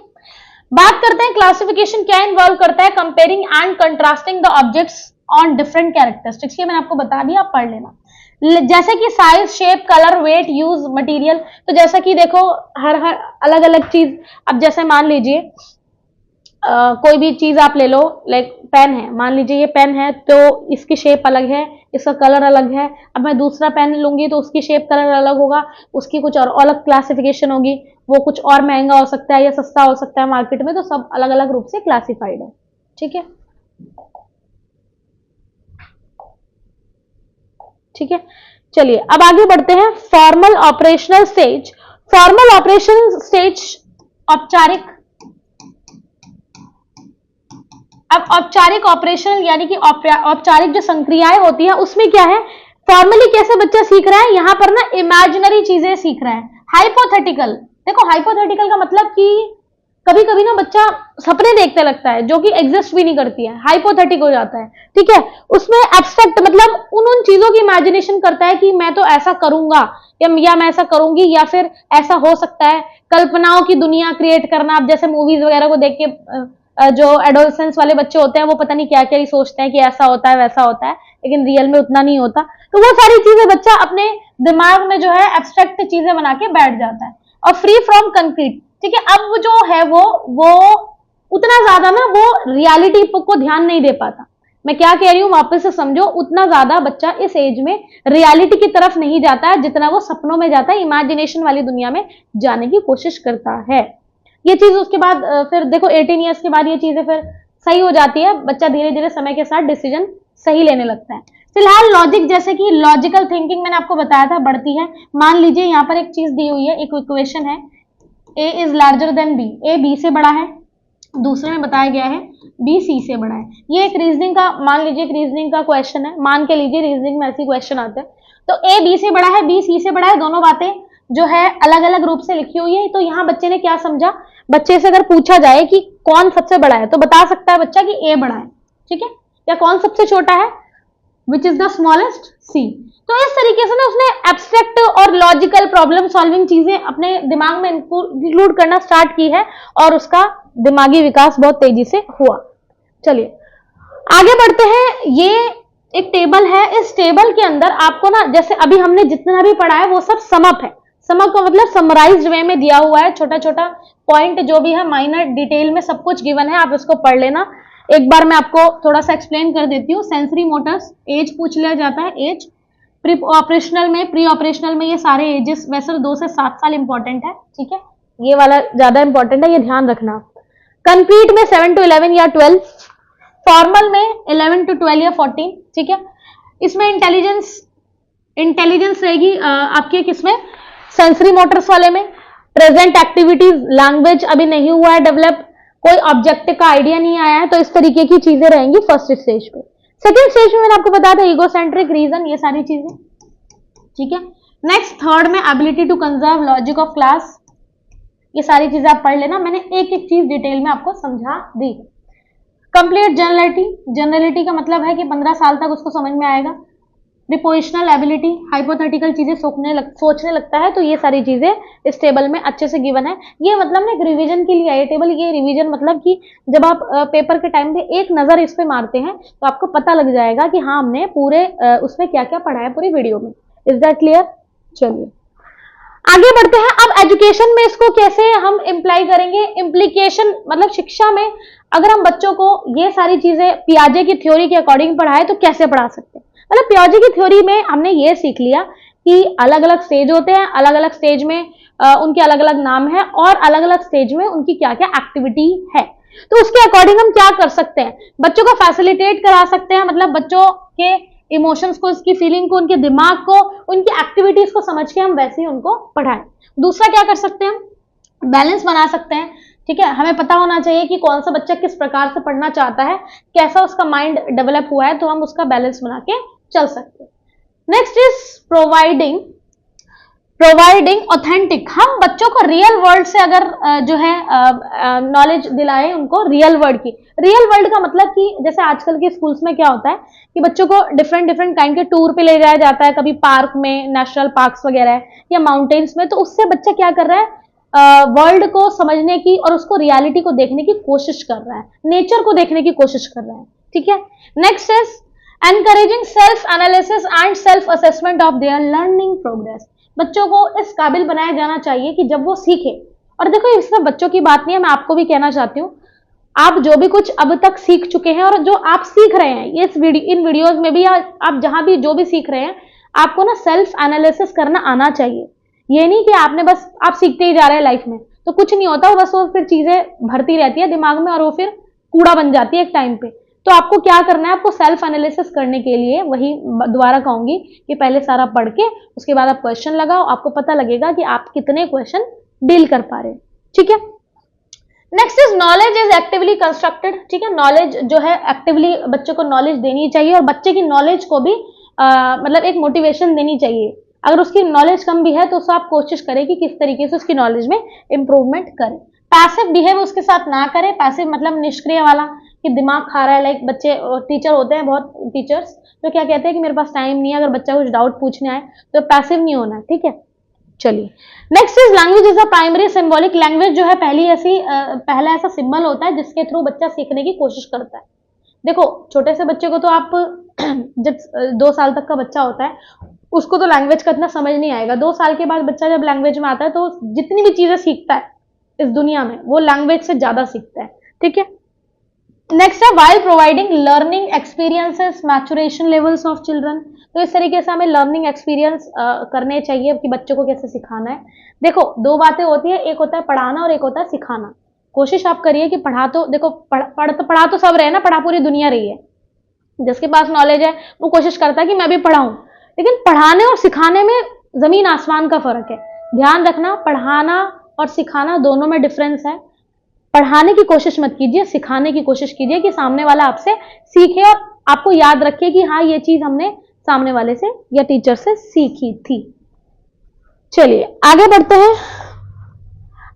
बात करते हैं क्लासिफिकेशन क्या इन्वॉल्व करता है, comparing and contrasting the objects on different characteristics. ये मैंने आपको बता दिया, आप पढ़ लेना। जैसे कि size, shape, colour, weight, use, material. तो जैसा कि देखो हर अलग अलग चीज, अब जैसे मान लीजिए कोई भी चीज आप ले लो, लाइक पेन है, मान लीजिए ये पेन है, तो इसकी शेप अलग है, इसका कलर अलग है। अब मैं दूसरा पेन लूंगी तो उसकी शेप, कलर अलग होगा, उसकी कुछ और अलग क्लासिफिकेशन होगी, वो कुछ और महंगा हो सकता है या सस्ता हो सकता है मार्केट में। तो सब अलग अलग रूप से क्लासिफाइड है, ठीक है, ठीक है। चलिए अब आगे बढ़ते हैं, formal operational stage. Formal operation stage औपचारिक अब औपचारिक ऑपरेशन यानी कि औपचारिक जो संक्रियाएं होती है उसमें क्या है, फॉर्मली कैसे बच्चा सीख रहा है, यहाँ पर ना इमेजिनरी चीजें सीख रहा है। हाइपोथेटिकल, देखो हाइपोथेटिकल का मतलब कि कभी कभी ना बच्चा सपने देखने लगता है जो कि एग्जिस्ट भी नहीं करती है, हाइपोथेटिक हो जाता है, ठीक है। उसमें एब्स्ट्रैक्ट मतलब उन चीजों की इमेजिनेशन करता है कि मैं तो ऐसा करूंगा या मैं ऐसा करूंगी या फिर ऐसा हो सकता है। कल्पनाओं की दुनिया क्रिएट करना, आप जैसे मूवीज वगैरह को देख के जो एडोलसेंस वाले बच्चे होते हैं वो पता नहीं क्या क्या ही सोचते हैं कि ऐसा होता है वैसा होता है, लेकिन रियल में उतना नहीं होता। तो वो सारी चीजें बच्चा अपने दिमाग में जो है एब्स्ट्रैक्ट चीजें बना के बैठ जाता है। और फ्री फ्रॉम कंक्रीट, ठीक है। अब वो जो है वो उतना ज्यादा ना वो रियलिटी को ध्यान नहीं दे पाता। मैं क्या कह रही हूँ वापस से समझो, उतना ज्यादा बच्चा इस एज में रियलिटी की तरफ नहीं जाता है जितना वो सपनों में जाता है, इमेजिनेशन वाली दुनिया में जाने की कोशिश करता है। ये चीज उसके बाद फिर देखो 18 ईयर्स के बाद ये चीजें फिर सही हो जाती है, बच्चा धीरे धीरे समय के साथ डिसीजन सही लेने लगता है। फिलहाल लॉजिक, जैसे कि लॉजिकल थिंकिंग मैंने आपको बताया था बढ़ती है। मान लीजिए यहाँ पर एक चीज दी हुई है, एक इक्वेशन है, a is larger than b, a b से बड़ा है, दूसरे में बताया गया है b c से बड़ा है। ये एक रीजनिंग का, मान लीजिए एक रीजनिंग का क्वेश्चन है, मान के लीजिए रीजनिंग में ऐसे क्वेश्चन आते हैं। तो a b से बड़ा है, b c से बड़ा है, दोनों बातें जो है अलग अलग रूप से लिखी हुई है। तो यहाँ बच्चे ने क्या समझा, बच्चे से अगर पूछा जाए कि कौन सबसे बड़ा है तो बता सकता है बच्चा कि a बड़ा है, ठीक है, या कौन सबसे छोटा है, which is the smallest, c। तो इस तरीके से ना उसने एब्स्ट्रैक्ट और लॉजिकल प्रॉब्लम सॉल्विंग चीजें अपने दिमाग में इंक्लूड करना स्टार्ट की है और उसका दिमागी विकास बहुत तेजी से हुआ। चलिए आगे बढ़ते हैं। ये एक टेबल है, इस टेबल के अंदर आपको ना, जैसे अभी हमने जितना भी पढ़ा है वो सब समअप है। समअप का मतलब समराइज्ड वे में दिया हुआ है, छोटा छोटा पॉइंट जो भी है, माइनर डिटेल में सब कुछ गिवन है, आप इसको पढ़ लेना। एक बार मैं आपको थोड़ा सा एक्सप्लेन कर देती हूँ। सेंसरी मोटर्स, एज पूछ लिया जाता है, एज। प्री ऑपरेशनल में ये सारे एजेस वैसे 2 से 7 साल इंपॉर्टेंट है, ठीक है, ये वाला ज्यादा इंपॉर्टेंट है, ये ध्यान रखना। कंप्लीट में 7 to 11 या 12, फॉर्मल में 11 to 12 या 14, ठीक है। इसमें इंटेलिजेंस रहेगी आपके किसमें, सेंसरी मोटर्स वाले में। प्रेजेंट एक्टिविटीज, लैंग्वेज अभी नहीं हुआ है डेवलप, कोई ऑब्जेक्ट का आइडिया नहीं आया है, तो इस तरीके की चीजें रहेंगी फर्स्ट स्टेज पे। सेकेंड स्टेज में मैंने आपको बताया था ईगोसेंट्रिक, रीजन, ये सारी चीजें, ठीक है। नेक्स्ट थर्ड में ability to conserve, logic of class, ये सारी चीजें आप पढ़ लेना, मैंने एक एक चीज डिटेल में आपको समझा दी। कंप्लीट जनरलिटी का मतलब है कि 15 साल तक उसको समझ में आएगा। प्रीपोजिशनल एबिलिटी, हाइपोथेटिकल चीजें सोचने लगता है, तो ये सारी चीजें इस टेबल में अच्छे से गिवन है। ये मतलब ना एक रिवीजन के लिए ये टेबल, ये रिवीजन मतलब कि जब आप पेपर के टाइम पे एक नजर इस पे मारते हैं तो आपको पता लग जाएगा कि हाँ हमने पूरे उसमें क्या क्या पढ़ा है पूरी वीडियो में। Is that clear? चलिए आगे बढ़ते हैं। अब एजुकेशन में इसको कैसे हम इम्प्लाई करेंगे, इम्प्लीकेशन मतलब शिक्षा में अगर हम बच्चों को ये सारी चीजें पियाजे की थ्योरी के अकॉर्डिंग पढ़ाए तो कैसे पढ़ा सकते हैं। मतलब पियाजे की थ्योरी में हमने ये सीख लिया कि अलग अलग स्टेज होते हैं, अलग अलग स्टेज में उनके अलग अलग नाम है और अलग अलग स्टेज में उनकी क्या क्या एक्टिविटी है। तो उसके अकॉर्डिंग हम क्या कर सकते हैं, बच्चों को फैसिलिटेट करा सकते हैं, मतलब बच्चों के इमोशंस को, उसकी फीलिंग को, उनके दिमाग को, उनकी एक्टिविटीज को समझ के हम वैसे ही उनको पढ़ाएं। दूसरा क्या कर सकते हैं, बैलेंस बना सकते हैं, ठीक है। हमें पता होना चाहिए कि कौन सा बच्चा किस प्रकार से पढ़ना चाहता है, कैसा उसका माइंड डेवलप हुआ है, तो हम उसका बैलेंस बना के चल सकते हैं। नेक्स्ट इज प्रोवाइडिंग ऑथेंटिक, हम बच्चों को रियल वर्ल्ड से अगर जो है नॉलेज दिलाएं उनको रियल वर्ल्ड की। रियल वर्ल्ड का मतलब कि जैसे आजकल के स्कूल्स में क्या होता है कि बच्चों को डिफरेंट काइंड के टूर पे ले जाया जाता है, कभी पार्क में, नेशनल पार्क्स वगैरह है या माउंटेन्स में, तो उससे बच्चा क्या कर रहा है, वर्ल्ड को समझने की और उसको रियलिटी को देखने की कोशिश कर रहा है, नेचर को देखने की कोशिश कर रहा है, ठीक है। Next is encouraging self analysis and self assessment of their learning progress. बच्चों को इस काबिल बनाया जाना चाहिए कि जब वो सीखे, और देखो इसमें बच्चों की बात नहीं है, मैं आपको भी कहना चाहती हूँ, आप जो भी कुछ अब तक सीख चुके हैं और जो आप सीख रहे हैं इन वीडियोस में भी, या आप जहां भी जो भी सीख रहे हैं, आपको ना सेल्फ एनालिसिस करना आना चाहिए। ये नहीं कि आपने बस आप सीखते ही जा रहे हैं लाइफ में तो कुछ नहीं होता, वो बस वो फिर चीजें भरती रहती है दिमाग में और वो फिर कूड़ा बन जाती है एक टाइम पे। तो आपको क्या करना है, आपको सेल्फ एनालिसिस करने के लिए वही दोबारा कहूंगी कि पहले सारा पढ़ के उसके बाद आप क्वेश्चन लगाओ, आपको पता लगेगा कि आप कितने क्वेश्चन डील कर पा रहे हैं, ठीक है। Next is knowledge is actively constructed, ठीक है, नॉलेज जो है एक्टिवली बच्चे को नॉलेज देनी चाहिए और बच्चे की नॉलेज को भी मतलब एक मोटिवेशन देनी चाहिए। अगर उसकी नॉलेज कम भी है तो उसको आप कोशिश करें कि किस तरीके से उसकी नॉलेज में इंप्रूवमेंट करें। पैसिव बिहेव उसके साथ ना करें, पैसिव मतलब निष्क्रिय वाला कि दिमाग खा रहा है, लाइक बच्चे टीचर होते हैं बहुत टीचर्स तो क्या कहते हैं कि मेरे पास टाइम नहीं है, अगर बच्चा कुछ डाउट पूछने आए तो पैसिव नहीं होना है, ठीक है। चलिए next is language is a primary symbolic, language जो है पहला ऐसा सिंबल होता है जिसके थ्रू बच्चा सीखने की कोशिश करता है। देखो छोटे से बच्चे को तो आप जब 2 साल तक का बच्चा होता है उसको तो लैंग्वेज का इतना समझ नहीं आएगा। 2 साल के बाद बच्चा जब लैंग्वेज में आता है तो जितनी भी चीजें सीखता है इस दुनिया में वो लैंग्वेज से ज्यादा सीखता है, ठीक है। नेक्स्ट है while providing learning experiences maturation levels of children, तो इस तरीके से हमें लर्निंग एक्सपीरियंस करने चाहिए कि बच्चों को कैसे सिखाना है। देखो 2 बातें होती है, एक होता है पढ़ाना और एक होता है सिखाना। कोशिश आप करिए कि पढ़ा तो देखो पढ़ा तो सब रहे ना, पढ़ा पूरी दुनिया रही है, जिसके पास नॉलेज है वो कोशिश करता है कि मैं भी पढ़ाऊं, लेकिन पढ़ाने और सिखाने में जमीन आसमान का फर्क है। ध्यान रखना पढ़ाना और सिखाना दोनों में डिफरेंस है। पढ़ाने की कोशिश मत कीजिए, सिखाने की कोशिश कीजिए कि सामने वाला आपसे सीखे और आपको याद रखे कि हाँ ये चीज हमने सामने वाले से या टीचर से सीखी थी। चलिए आगे बढ़ते हैं।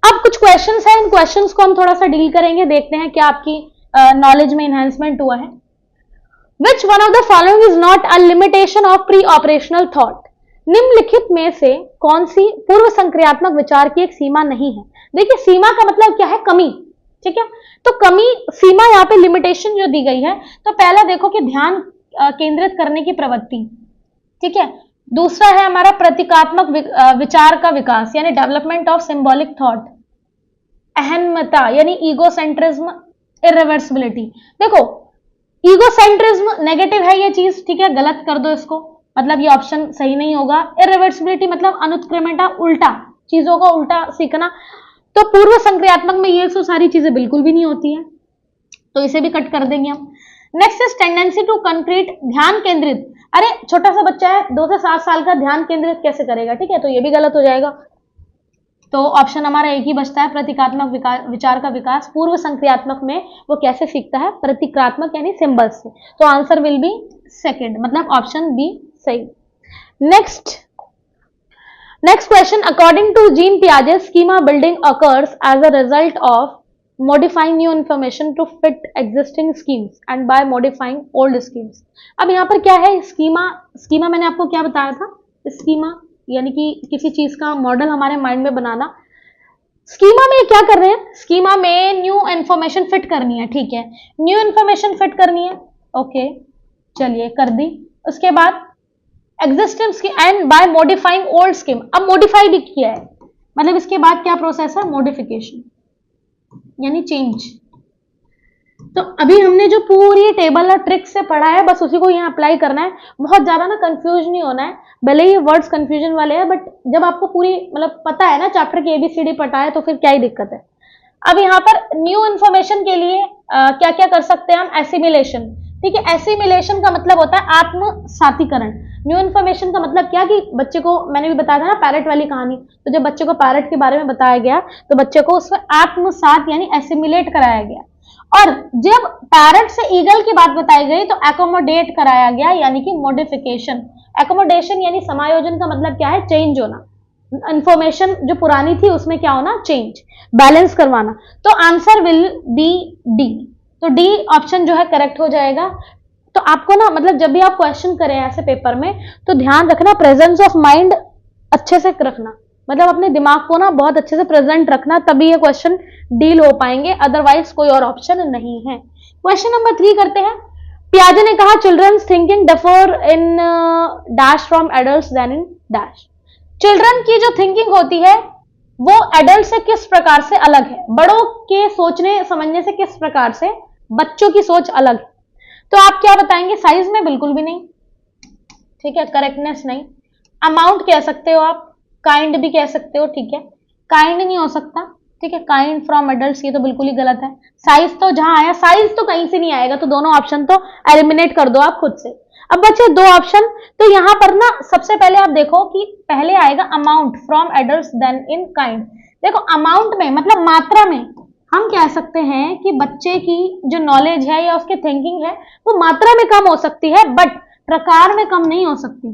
अब कुछ क्वेश्चंस हैं, इन क्वेश्चंस को हम थोड़ा सा डील करेंगे, देखते हैं क्या आपकी नॉलेज में इनहेंसमेंट हुआ है। Which one of the following is not a limitation of pre operational thought, निम्नलिखित में से कौन सी पूर्व संक्रियात्मक विचार की एक सीमा नहीं है। देखिए सीमा का मतलब क्या है, कमी, ठीक है। तो कमी सीमा यहाँ पे लिमिटेशन जो दी गई है, तो पहला देखो कि ध्यान केंद्रित करने की प्रवृत्ति, ठीक है। दूसरा है हमारा प्रतीकात्मक विचार का विकास यानी डेवलपमेंट ऑफ सिंबॉलिक थॉट, अहंमता यानी ईगोसेंट्रिज्म, इरिवर्सिबिलिटी। देखो ईगोसेंट्रिज्म नेगेटिव है ये चीज, ठीक है, गलत कर दो इसको, मतलब ये ऑप्शन सही नहीं होगा। इरिवर्सिबिलिटी मतलब अनुत्क्रमणता, उल्टा चीजों का उल्टा सीखना, तो पूर्व संक्रियात्मक में ये सब सारी चीजें बिल्कुल भी नहीं होती है, तो इसे भी कट कर देंगे हम। Next is tendency to concrete, ध्यान केंद्रित, अरे छोटा सा बच्चा है 2 से 7 साल का, ध्यान केंद्रित कैसे करेगा, ठीक है, तो ये भी गलत हो जाएगा। तो ऑप्शन हमारा एक ही बचता है, प्रतीकात्मक विचार का विकास। पूर्व संक्रियात्मक में वो कैसे सीखता है, प्रतीकात्मक यानी सिंबल्स से, तो आंसर विल बी सेकंड, मतलब ऑप्शन बी सही। Next question, according to Jean पियाजे schema building occurs as a result of modifying new information to fit existing schemes and by modifying old schemes। अब यहाँ पर क्या है, स्कीमा मैंने आपको क्या बताया था, स्कीमा यानी कि किसी चीज का मॉडल हमारे माइंड में बनाना। स्कीमा में क्या कर रहे हैं, स्कीमा में न्यू इन्फॉर्मेशन फिट करनी है, ठीक है, न्यू इन्फॉर्मेशन फिट करनी है, ओके चलिए कर दी। उसके बाद एग्जिस्टेंस की and by modifying old scheme, अब मॉडिफाई भी किया है, मतलब इसके बाद क्या प्रोसेस है, मॉडिफिकेशन यानी चेंज। तो अभी हमने जो पूरी टेबल और ट्रिक से पढ़ा है बस उसी को यहाँ अप्लाई करना है, बहुत ज्यादा ना कंफ्यूज नहीं होना है, भले ही वर्ड्स कंफ्यूजन वाले हैं बट जब आपको पूरी मतलब पता है ना चैप्टर की ABCD पता है तो फिर क्या ही दिक्कत है। अब यहाँ पर न्यू इन्फॉर्मेशन के लिए क्या क्या कर सकते हैं हम, एसिमिलेशन, ठीक है, एसिमिलेशन का मतलब होता है आत्मसातीकरण। न्यू इन्फॉर्मेशन का मतलब क्या कि बच्चे को, मैंने भी बताया था ना पैरेट वाली कहानी, तो जब बच्चे को पैरेट के बारे में बताया गया तो बच्चे को उसमें आत्मसात यानी एसिमिलेट कराया गया, और जब पैरेट से ईगल की बात बताई गई तो एकोमोडेट कराया गया यानी कि मॉडिफिकेशन। एकोमोडेशन यानी समायोजन का मतलब क्या है, चेंज होना, इंफॉर्मेशन जो पुरानी थी उसमें क्या होना, चेंज, बैलेंस करवाना। तो आंसर विल बी डी, तो डी ऑप्शन जो है करेक्ट हो जाएगा। तो आपको ना मतलब जब भी आप क्वेश्चन करें ऐसे पेपर में तो ध्यान रखना, प्रेजेंस ऑफ माइंड अच्छे से रखना, मतलब अपने दिमाग को ना बहुत अच्छे से प्रेजेंट रखना, तभी ये क्वेश्चन डील हो पाएंगे, अदरवाइज कोई और ऑप्शन नहीं है। क्वेश्चन नंबर 3 करते हैं। पियाजे ने कहा children's thinking differ in dash from adults than in dash. Children की जो थिंकिंग होती है वो एडल्ट से किस प्रकार से अलग है, बड़ों के सोचने समझने से किस प्रकार से बच्चों की सोच अलग है। तो आप क्या बताएंगे, साइज में बिल्कुल भी नहीं, ठीक है, करेक्टनेस नहीं, अमाउंट कह सकते हो आप, काइंड भी कह सकते हो, ठीक है, काइंड नहीं हो सकता, ठीक है, काइंड फ्रॉम एडल्ट्स ये तो बिल्कुल ही गलत है। साइज तो जहां आया, साइज तो कहीं से नहीं आएगा, तो दोनों ऑप्शन तो एलिमिनेट कर दो आप खुद से। अब बचे 2 ऑप्शन, तो यहां पर ना सबसे पहले आप देखो कि पहले आएगा amount from adults than in kind. देखो अमाउंट में मतलब मात्रा में हम कह सकते हैं कि बच्चे की जो नॉलेज है या उसकी थिंकिंग है वो मात्रा में कम हो सकती है, बट प्रकार में कम नहीं हो सकती,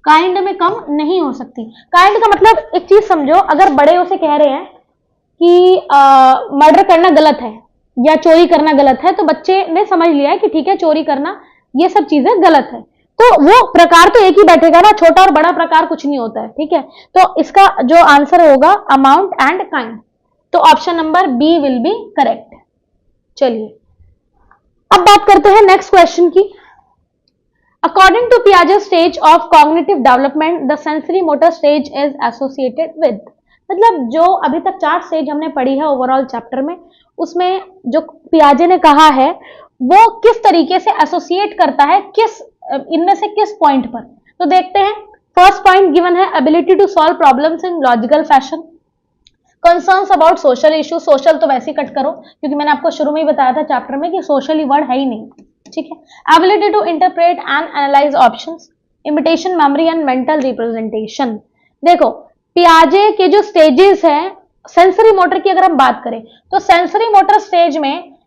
काइंड में कम नहीं हो सकती। काइंड का मतलब एक चीज समझो, अगर बड़े उसे कह रहे हैं कि मर्डर करना गलत है या चोरी करना गलत है, तो बच्चे ने समझ लिया है कि ठीक है चोरी करना ये सब चीजें गलत है, तो वो प्रकार तो एक ही बैठेगा ना, छोटा और बड़ा प्रकार कुछ नहीं होता है, ठीक है। तो इसका जो आंसर होगा अमाउंट एंड काइंड, तो option number B will be correct. चलिए अब बात करते हैं नेक्स्ट क्वेश्चन की। अकॉर्डिंग टू पियाजे stage of cognitive development the sensory motor stage is associated with, मतलब जो अभी तक 4 स्टेज हमने पढ़ी है ओवरऑल चैप्टर में, उसमें जो पियाजे ने कहा है वो किस तरीके से एसोसिएट करता है, किस इनमें से किस पॉइंट पर। तो देखते हैं, फर्स्ट पॉइंट गिवन है ability to solve problems in logical fashion, concerns about social issue, social तो वैसे ही कट करो क्योंकि मैंने आपको शुरू में ही बताया था चैप्टर में कि सोशली वर्ड है ही नहीं, ठीक है। Ability to interpret and analyze options, imitation, memory and mental representation. देखो पियाजे के जो स्टेजेस हैं सेंसरी मोटर की अगर हम बात करें तो सेंसरी मोटर स्टेज में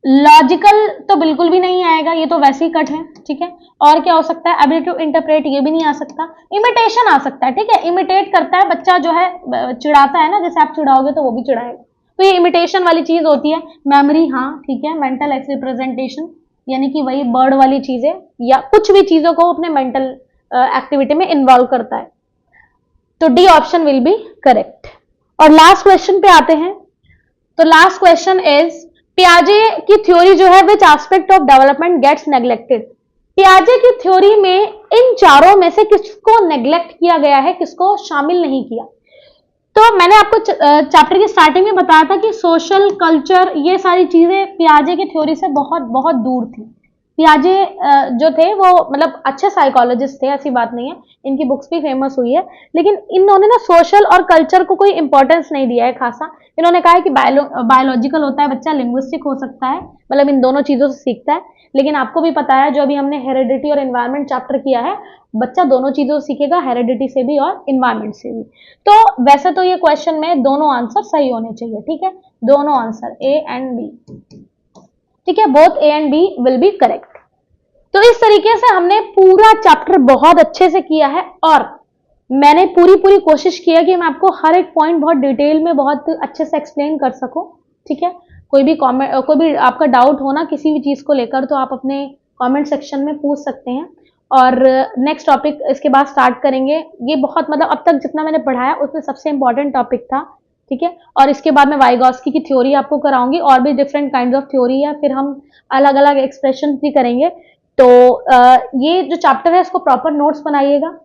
लॉजिकल तो बिल्कुल भी नहीं आएगा, ये तो वैसे ही कट है, ठीक है। और क्या हो सकता है, एबिलिटी टू इंटरप्रेट ये भी नहीं आ सकता, इमिटेशन आ सकता है, ठीक है। इमिटेट करता है बच्चा जो है, चिढ़ाता है ना, जैसे आप चिढ़ाओगे तो वो भी चिढ़ाएगा, तो ये इमिटेशन वाली चीज होती है। मेमोरी, हाँ ठीक है। मेंटल रिप्रेजेंटेशन यानी कि वही बर्ड वाली चीजें या कुछ भी चीजों को अपने मेंटल एक्टिविटी में इन्वॉल्व करता है, तो D option will be correct. और लास्ट क्वेश्चन पे आते हैं, तो लास्ट क्वेश्चन इज पियाजे की थ्योरी जो है which aspect of development gets neglected. पियाजे की थ्योरी में इन चारों में से किसको नेग्लेक्ट किया गया है, किसको शामिल नहीं किया। तो मैंने आपको चैप्टर की स्टार्टिंग में बताया था कि सोशल कल्चर ये सारी चीजें पियाजे की थ्योरी से बहुत बहुत दूर थी। पियाजे जो थे वो मतलब अच्छे साइकोलॉजिस्ट थे, ऐसी बात नहीं है, इनकी बुक्स भी फेमस हुई है, लेकिन इन्होंने ना सोशल और कल्चर को कोई इंपॉर्टेंस नहीं दिया है खासा। इन्होंने कहा है कि बायोलॉजिकल होता है बच्चा, लिंग्विस्टिक हो सकता है, मतलब इन दोनों चीजों से सीखता है, लेकिन आपको भी पता है जो अभी हमने हेरिडिटी और एनवायरमेंट चैप्टर किया है, बच्चा दोनों चीजों से सीखेगा, हेरिडिटी से भी और एनवायरमेंट से भी। तो वैसे तो ये क्वेश्चन में दोनों आंसर सही होने चाहिए, ठीक है, दोनों आंसर ए एंड बी, ठीक है, both A and B will be correct. तो इस तरीके से हमने पूरा चैप्टर बहुत अच्छे से किया है और मैंने पूरी कोशिश की है कि मैं आपको हर एक पॉइंट बहुत डिटेल में बहुत अच्छे से एक्सप्लेन कर सकूं, ठीक है। कोई भी आपका डाउट हो ना किसी भी चीज को लेकर तो आप अपने कमेंट सेक्शन में पूछ सकते हैं। और नेक्स्ट टॉपिक इसके बाद स्टार्ट करेंगे, ये बहुत मतलब अब तक जितना मैंने पढ़ाया उसमें सबसे इंपॉर्टेंट टॉपिक था, ठीक है। और इसके बाद मैं वाइगॉस्की की थ्योरी आपको कराऊंगी, और भी डिफरेंट काइंड ऑफ थ्योरी है, फिर हम अलग अलग एक्सप्रेशन भी करेंगे। तो ये जो चैप्टर है इसको प्रॉपर नोट्स बनाइएगा,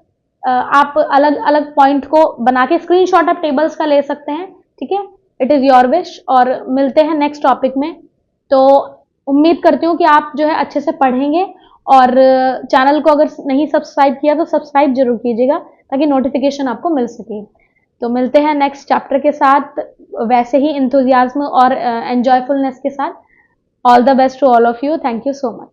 आप अलग अलग पॉइंट को बना के स्क्रीनशॉट आप टेबल्स का ले सकते हैं, ठीक है। इट इज योर विश, और मिलते हैं नेक्स्ट टॉपिक में। तो उम्मीद करती हूँ कि आप जो है अच्छे से पढ़ेंगे, और चैनल को अगर नहीं सब्सक्राइब किया तो सब्सक्राइब जरूर कीजिएगा ताकि नोटिफिकेशन आपको मिल सके। तो मिलते हैं नेक्स्ट चैप्टर के साथ वैसे ही इंथुजियाज्म और एंजॉयफुलनेस के साथ। All the best to all of you, thank you so much.